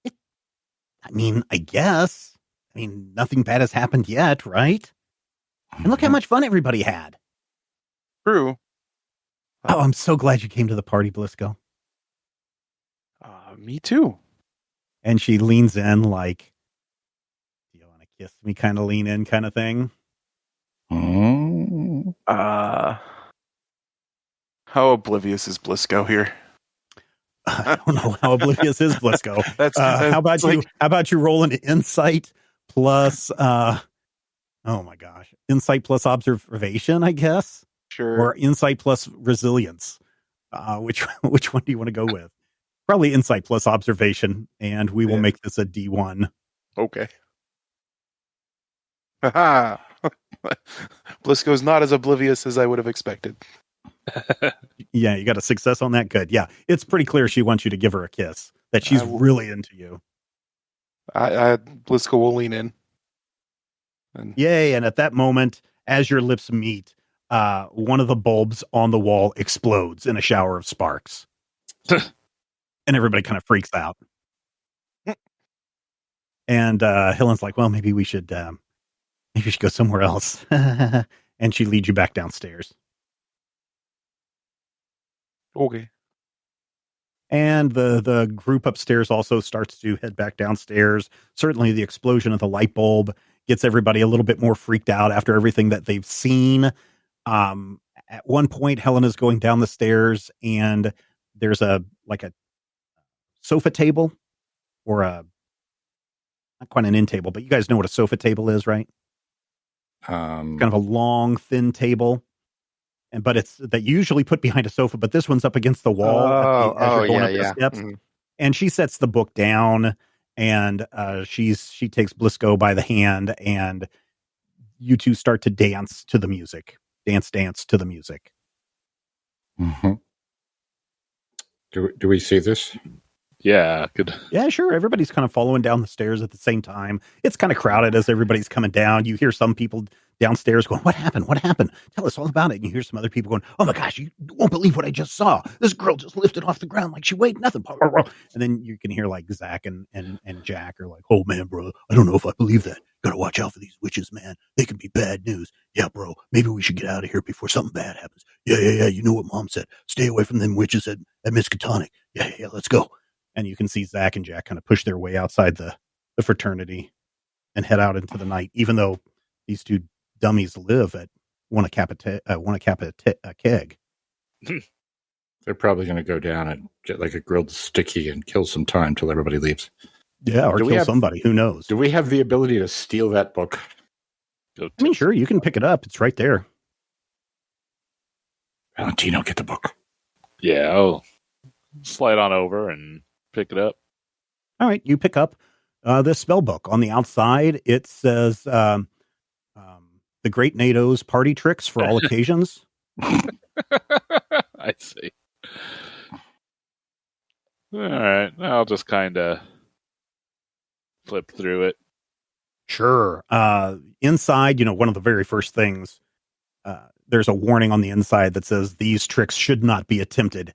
I mean, I guess. Nothing bad has happened yet, right? And look how much fun everybody had. True. Oh, I'm so glad you came to the party, Blisco. Me too. And she leans in like, do you want to kiss me kind of lean in kind of thing? How oblivious is Blisco here? I don't know how oblivious is Blisco. How about you roll an insight plus oh my gosh. Insight plus observation, I guess. Sure. Or insight plus resilience. Which one do you want to go with? Probably insight plus observation, and we will make this a D1. Okay. Blisco's not as oblivious as I would have expected. Yeah, you got a success on that? Good. Yeah, it's pretty clear she wants you to give her a kiss, that she's really into you. Blisco will lean in. Yay, and at that moment, as your lips meet, one of the bulbs on the wall explodes in a shower of sparks. And everybody kind of freaks out. And Helen's like, well, maybe we should go somewhere else. And she leads you back downstairs. Okay. And the group upstairs also starts to head back downstairs. Certainly the explosion of the light bulb gets everybody a little bit more freaked out after everything that they've seen. At one point, Helen is going down the stairs and there's a sofa table or not quite an end table, but you guys know what a sofa table is, right? Kind of a long, thin table. But it's that you usually put behind a sofa, but this one's up against the wall as you're going up the steps. Mm-hmm. And she sets the book down and she takes Blisco by the hand and you two start to dance to the music. Dance to the music. Mm-hmm. Do we see this? Yeah, good. Yeah, sure. Everybody's kind of following down the stairs at the same time. It's kind of crowded as everybody's coming down. You hear some people downstairs going, what happened? Tell us all about it. And you hear some other people going, oh my gosh, you won't believe what I just saw. This girl just lifted off the ground like she weighed nothing. And then you can hear like Zach and Jack are like, oh man, bro, I don't know if I believe that. Gotta watch out for these witches, man. They can be bad news. Yeah, bro, maybe we should get out of here before something bad happens. Yeah. You know what mom said. Stay away from them witches at Miskatonic. Yeah, let's go. And you can see Zach and Jack kind of push their way outside the fraternity and head out into the night, even though these two dummies live at one keg. They're probably going to go down and get like a grilled sticky and kill some time till everybody leaves. Yeah, or kill somebody. Who knows? Do we have the ability to steal that book? I mean, sure, you can pick it up. It's right there. Valentino, get the book. Yeah, I'll slide on over and pick it up. All right, you pick up the spell book. On the outside, it says The Great NATO's Party Tricks for All Occasions. I see. All right, I'll just kind of flip through it. Sure. Inside, one of the very first things, there's a warning on the inside that says these tricks should not be attempted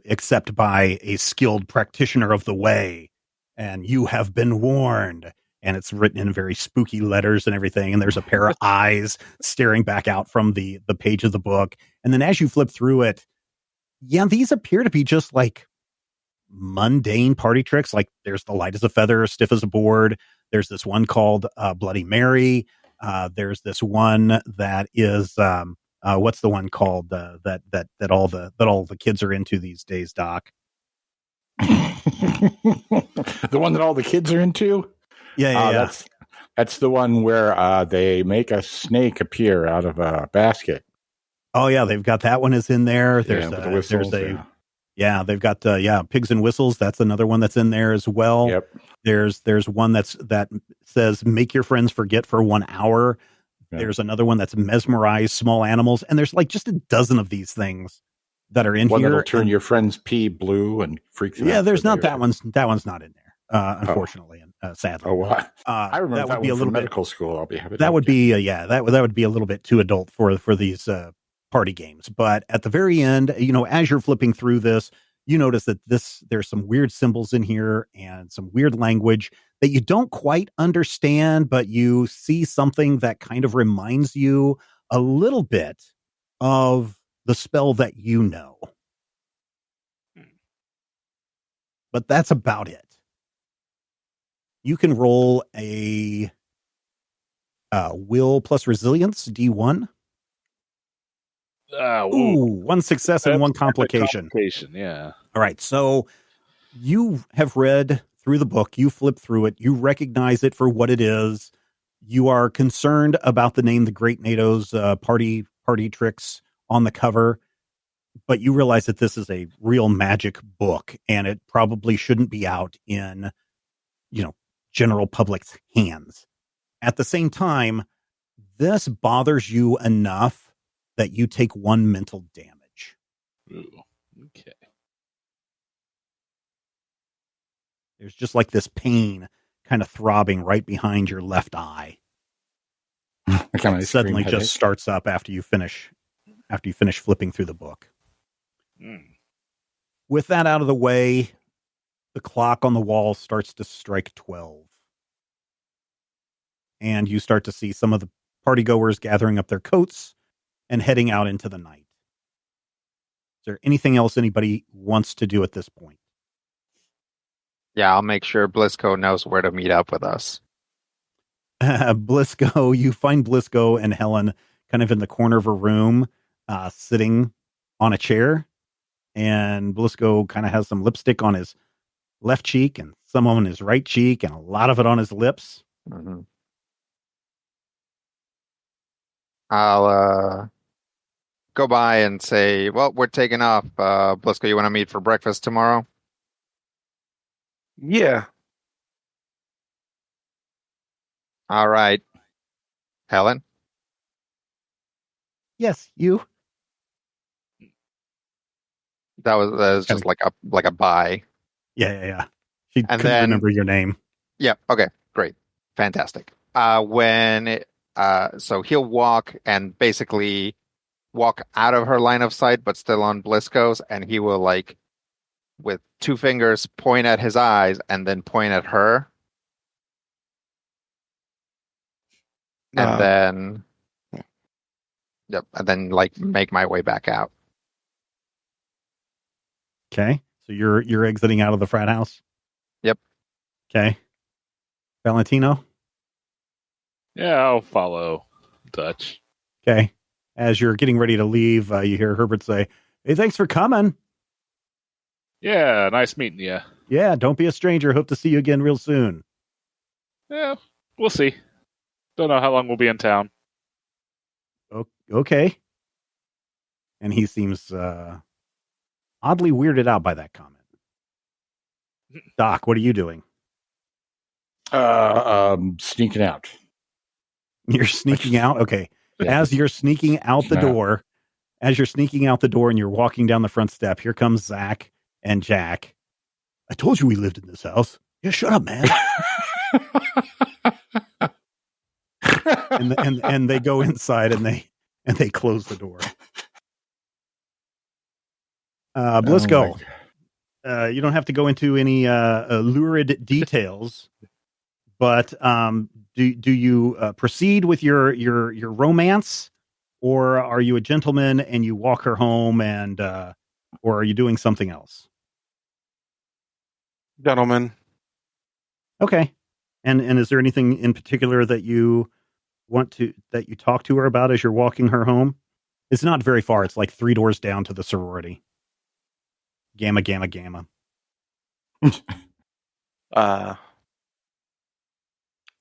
except by a skilled practitioner of the way, and you have been warned. And it's written in very spooky letters and everything. And there's a pair of eyes staring back out from the page of the book. And then as you flip through it, these appear to be just like mundane party tricks. Like there's the light as a feather, stiff as a board. There's this one called Bloody Mary. There's this one that is what's the one called that all the kids are into these days, Doc? The one that all the kids are into? Yeah. That's the one where they make a snake appear out of a basket. Oh yeah, they've got that one is in there. There's the whistles, they've got Pigs and Whistles. That's another one that's in there as well. Yep. There's one that says make your friends forget for 1 hour. Yep. There's another one that's mesmerize small animals, and there's like just a dozen of these things that are in one here. One that'll turn your friend's pee blue and freak them out. Yeah, there's not that one's not in there. Unfortunately, and sadly. Oh, wow. I remember that would be a little medical school. I'll be happy. That would be that would be a little bit too adult for these party games. But at the very end, as you're flipping through this, you notice that there's some weird symbols in here and some weird language that you don't quite understand, but you see something that kind of reminds you a little bit of the spell that you know. But that's about it. You can roll a will plus resilience, D1. One success and one complication. Yeah. All right. So you have read through the book. You flip through it. You recognize it for what it is. You are concerned about the name, the Great NATO's party tricks on the cover, but you realize that this is a real magic book, and it probably shouldn't be out in, general public's hands. At the same time, this bothers you enough that you take 1 mental damage. Ooh, okay. There's just like this pain kind of throbbing right behind your left eye. It suddenly just starts up after you finish flipping through the book. With that out of the way, the clock on the wall starts to strike 12. And you start to see some of the partygoers gathering up their coats and heading out into the night. Is there anything else anybody wants to do at this point? Yeah, I'll make sure Blisco knows where to meet up with us. Blisco, you find Blisco and Helen kind of in the corner of a room, sitting on a chair. And Blisco kind of has some lipstick on his left cheek and some on his right cheek and a lot of it on his lips. Mm-hmm. I'll go by and say, well, we're taking off. Blisco, you want to meet for breakfast tomorrow? Yeah. All right. Helen? Yes, you. That was just like a bye. Yeah. She couldn't remember your name. Yeah. Okay. Great. Fantastic. So he'll walk and basically walk out of her line of sight, but still on Blisco's, and he will with 2 fingers point at his eyes and then point at her. And then make my way back out. Okay. So you're exiting out of the frat house? Yep. Okay. Valentino? Yeah, I'll follow Dutch. Okay. As you're getting ready to leave, you hear Herbert say, "Hey, thanks for coming." Yeah, nice meeting you. Yeah, don't be a stranger. Hope to see you again real soon. Yeah, we'll see. Don't know how long we'll be in town. Okay. And he seems oddly weirded out by that comment. Doc, what are you doing? Sneaking out. You're sneaking out? Okay. Yeah. As you're sneaking out the door, and you're walking down the front step, here comes Zach and Jack. I told you we lived in this house. Yeah, shut up, man. and they go inside and they close the door. Blisco, you don't have to go into any lurid details, but do you proceed with your romance, or are you a gentleman and you walk her home, and or are you doing something else? Gentleman. Okay. And is there anything in particular that you talk to her about as you're walking her home? It's not very far. It's like 3 doors down to the sorority. Gamma, gamma, gamma.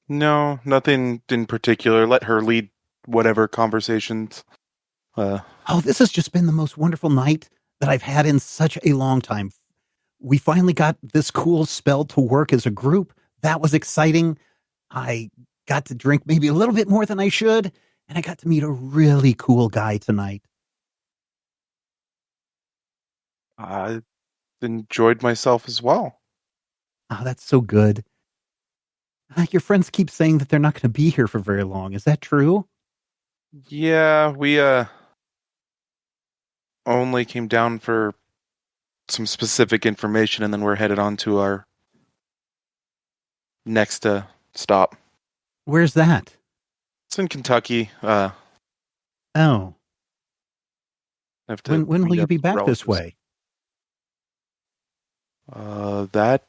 No, nothing in particular. Let her lead whatever conversations. This has just been the most wonderful night that I've had in such a long time. We finally got this cool spell to work as a group. That was exciting. I got to drink maybe a little bit more than I should, and I got to meet a really cool guy tonight. I enjoyed myself as well. Oh, that's so good. Your friends keep saying that they're not going to be here for very long. Is that true? Yeah, we only came down for some specific information, and then we're headed on to our next stop. Where's that? It's in Kentucky. Oh. When will you be back this way? That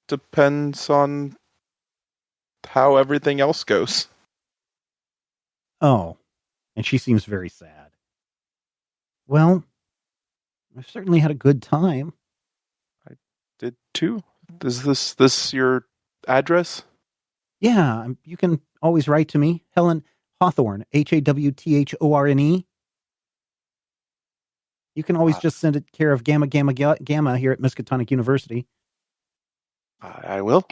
depends on how everything else goes. Oh, and she seems very sad. Well, I've certainly had a good time. I did too. Is this your address? Yeah, you can always write to me, Helen Hawthorne, Hawthorne. You can always just send it care of Gamma here at Miskatonic University. I will.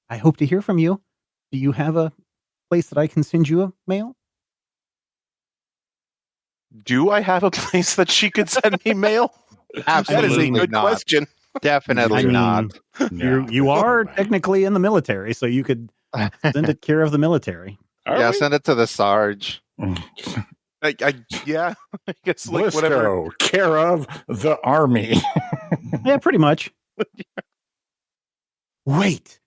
I hope to hear from you. Do you have a place that I can send you a mail? Do I have a place that she could send me mail? Absolutely That is a good not. question. Definitely not. You are technically in the military, so you could send it care of the military. Send it to the Sarge. Yeah, I guess Blisco, whatever. care of the Army. Yeah, pretty much. Wait,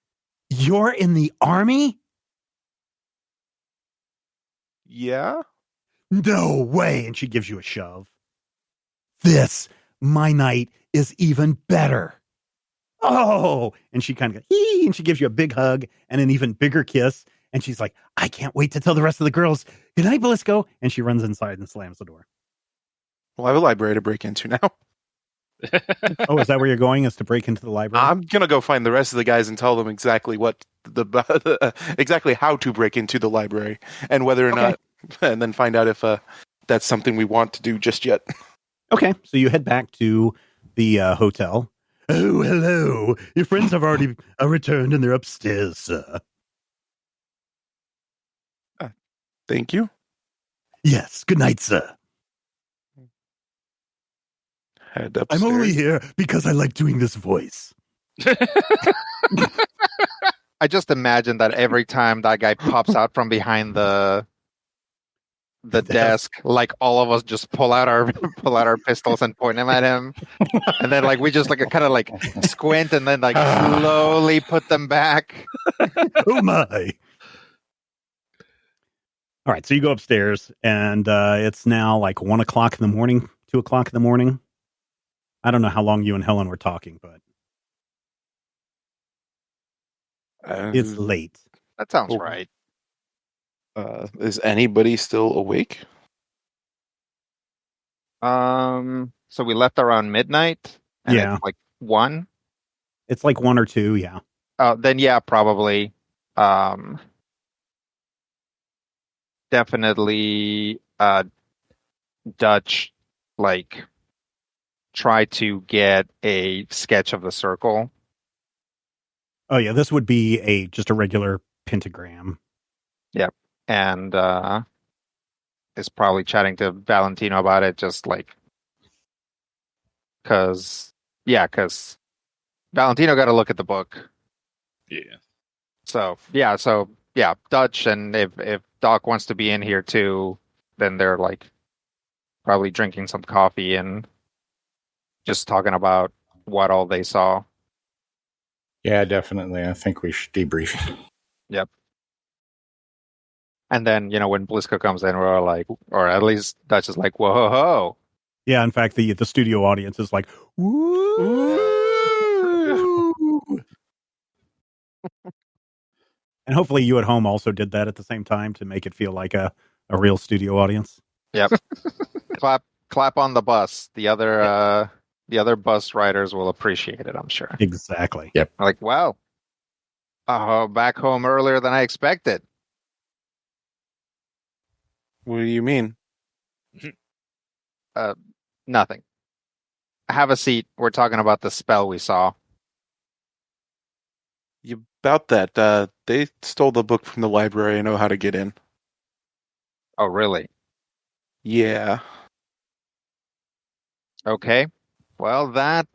you're in the Army? Yeah? No way. And she gives you a shove. My night is even better. Oh, and she kind of goes, and she gives you a big hug and an even bigger kiss. And she's like, I can't wait to tell the rest of the girls, good night, Blisco. And she runs inside and slams the door. Well, I have a library to break into now. Oh, is that where you're going? Is to break into the library? I'm gonna go find the rest of the guys and tell them exactly what exactly how to break into the library and whether or not, and then find out if that's something we want to do just yet. Okay, so you head back to the hotel. Oh, hello. Your friends have already returned and they're upstairs, sir. Thank you. Yes, good night, sir. Head upstairs. I'm only here because I like doing this voice. I just imagine that every time that guy pops out from behind the desk, like all of us just pull out our pistols and point them at him, and then we just kind of squint and then slowly put them back. Oh my! All right, so you go upstairs, and it's now 1 o'clock in the morning, 2 o'clock in the morning. I don't know how long you and Helen were talking, but it's late. That sounds right. Is anybody still awake? So we left around midnight. And yeah, it's 1. It's 1 or 2. Yeah. Then yeah, probably. Definitely. Dutch try to get a sketch of the circle. Oh yeah, this would be just a regular pentagram. Yep. And is probably chatting to Valentino about it, just because Valentino got to look at the book. Yeah. So Dutch, and if Doc wants to be in here too, then they're probably drinking some coffee and just talking about what all they saw. Yeah, definitely. I think we should debrief. Yep. And then, when Blisco comes in, we're all or at least Dutch is whoa. Yeah, in fact, the studio audience is woo. And hopefully you at home also did that at the same time to make it feel like a real studio audience. Yep. clap on the bus. The other bus riders will appreciate it, I'm sure. Exactly. Yep. Wow. Back home earlier than I expected. What do you mean? Nothing. Have a seat. We're talking about the spell we saw. About that, they stole the book from the library. I know how to get in. Oh, really? Yeah. Okay. Well, that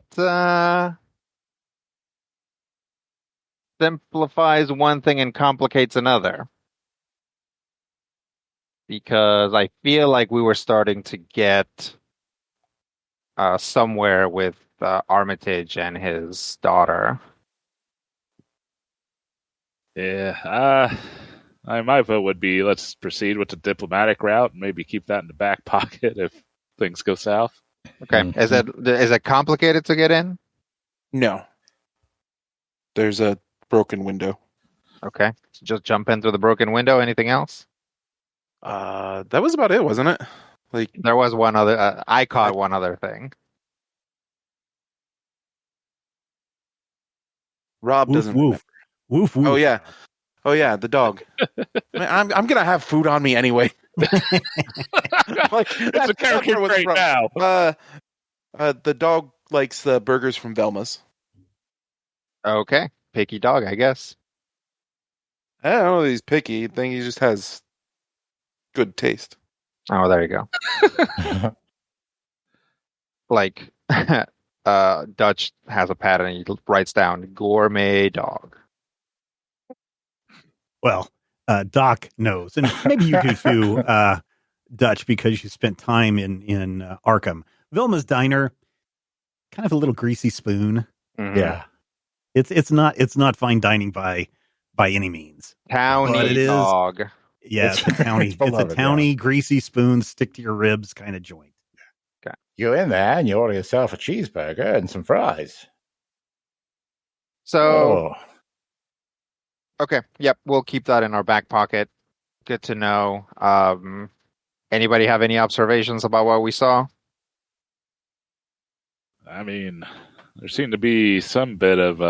simplifies one thing and complicates another. Because I feel like we were starting to get somewhere with Armitage and his daughter. Yeah, my vote would be let's proceed with the diplomatic route and maybe keep that in the back pocket if things go south. Okay, is it complicated to get in? No. There's a broken window. Okay, so just jump in through the broken window. Anything else? That was about it, wasn't it? Like there was one other. I caught one other thing. Rob doesn't. Woof. Woof, woof. Oh yeah, the dog. Man, I'm gonna have food on me anyway. Like it's a character trait now. The dog likes the burgers from Velma's. Okay, picky dog, I guess. I don't know if he's picky. I think he just has good taste. Oh, there you go. Like, Dutch has a pad and he writes down gourmet dog. Well, Doc knows, and maybe you do too, Dutch, because you spent time in Arkham. Vilma's Diner, kind of a little greasy spoon. Mm-hmm. Yeah, it's not fine dining by any means. Towny dog. Yeah, it's a towny, greasy spoon, stick to your ribs kind of joint. Okay. You go in there and you order yourself a cheeseburger and some fries. So, okay, yep, we'll keep that in our back pocket. Good to know. Anybody have any observations about what we saw? I mean, there seemed to be some bit of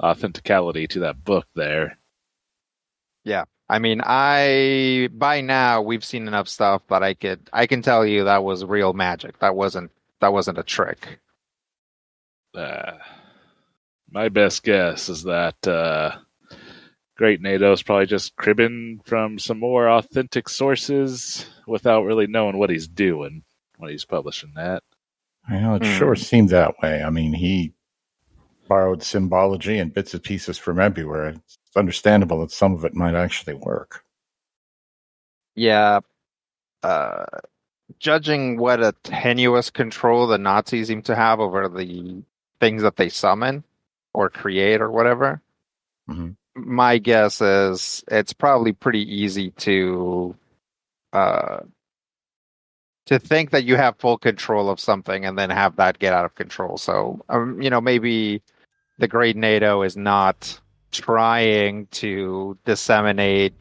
authenticality to that book there. Yeah. I mean, by now we've seen enough stuff that I can tell you that was real magic. That wasn't a trick. My best guess is that Great NATO's probably just cribbing from some more authentic sources without really knowing what he's doing when he's publishing that. Well, it sure seemed that way. I mean, he borrowed symbology and bits and pieces from everywhere. It's understandable that some of it might actually work. Yeah. Judging what a tenuous control the Nazis seem to have over the things that they summon or create or whatever, my guess is it's probably pretty easy to think that you have full control of something and then have that get out of control. So, maybe the Great NATO is not trying to disseminate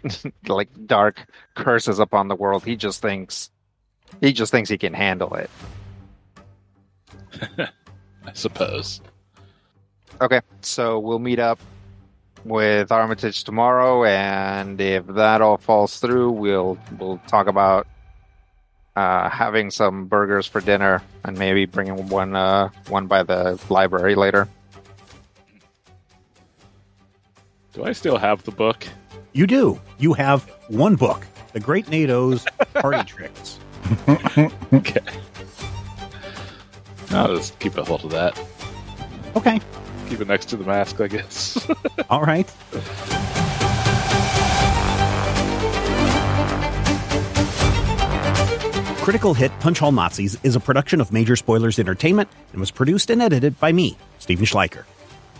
like dark curses upon the world. He just thinks he can handle it. I suppose. Okay, so we'll meet up with Armitage tomorrow, and if that all falls through, we'll talk about having some burgers for dinner and maybe bringing one by the library later. Do I still have the book? You do. You have one book, The Great NATO's Party Tricks. Okay. I'll just keep a hold of that. Okay. Keep it next to the mask, I guess. All right. Critical Hit Punch All Nazis is a production of Major Spoilers Entertainment and was produced and edited by me, Stephen Schleicher.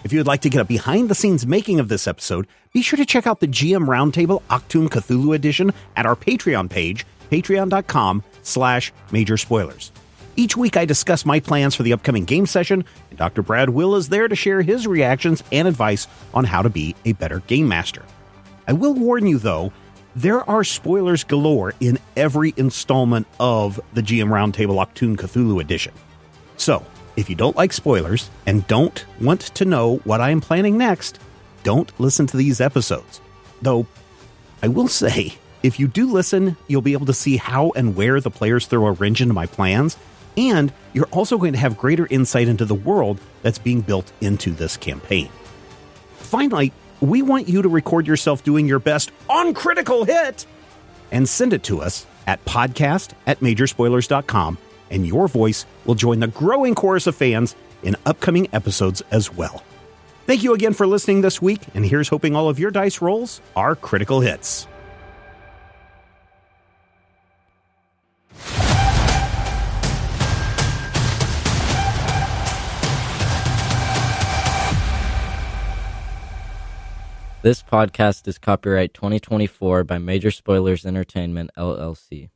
If you would like to get a behind-the-scenes making of this episode, be sure to check out the GM Roundtable Octoon Cthulhu Edition at our Patreon page, patreon.com/Major Spoilers. Each week I discuss my plans for the upcoming game session, and Dr. Brad Will is there to share his reactions and advice on how to be a better game master. I will warn you, though, there are spoilers galore in every installment of the GM Roundtable Octoon Cthulhu Edition. So, if you don't like spoilers and don't want to know what I am planning next, don't listen to these episodes. Though, I will say, if you do listen, you'll be able to see how and where the players throw a wrench into my plans, and you're also going to have greater insight into the world that's being built into this campaign. Finally, we want you to record yourself doing your best on Critical Hit and send it to us at podcast@majorspoilers.com, and your voice will join the growing chorus of fans in upcoming episodes as well. Thank you again for listening this week, and here's hoping all of your dice rolls are critical hits. This podcast is copyright 2024 by Major Spoilers Entertainment, LLC.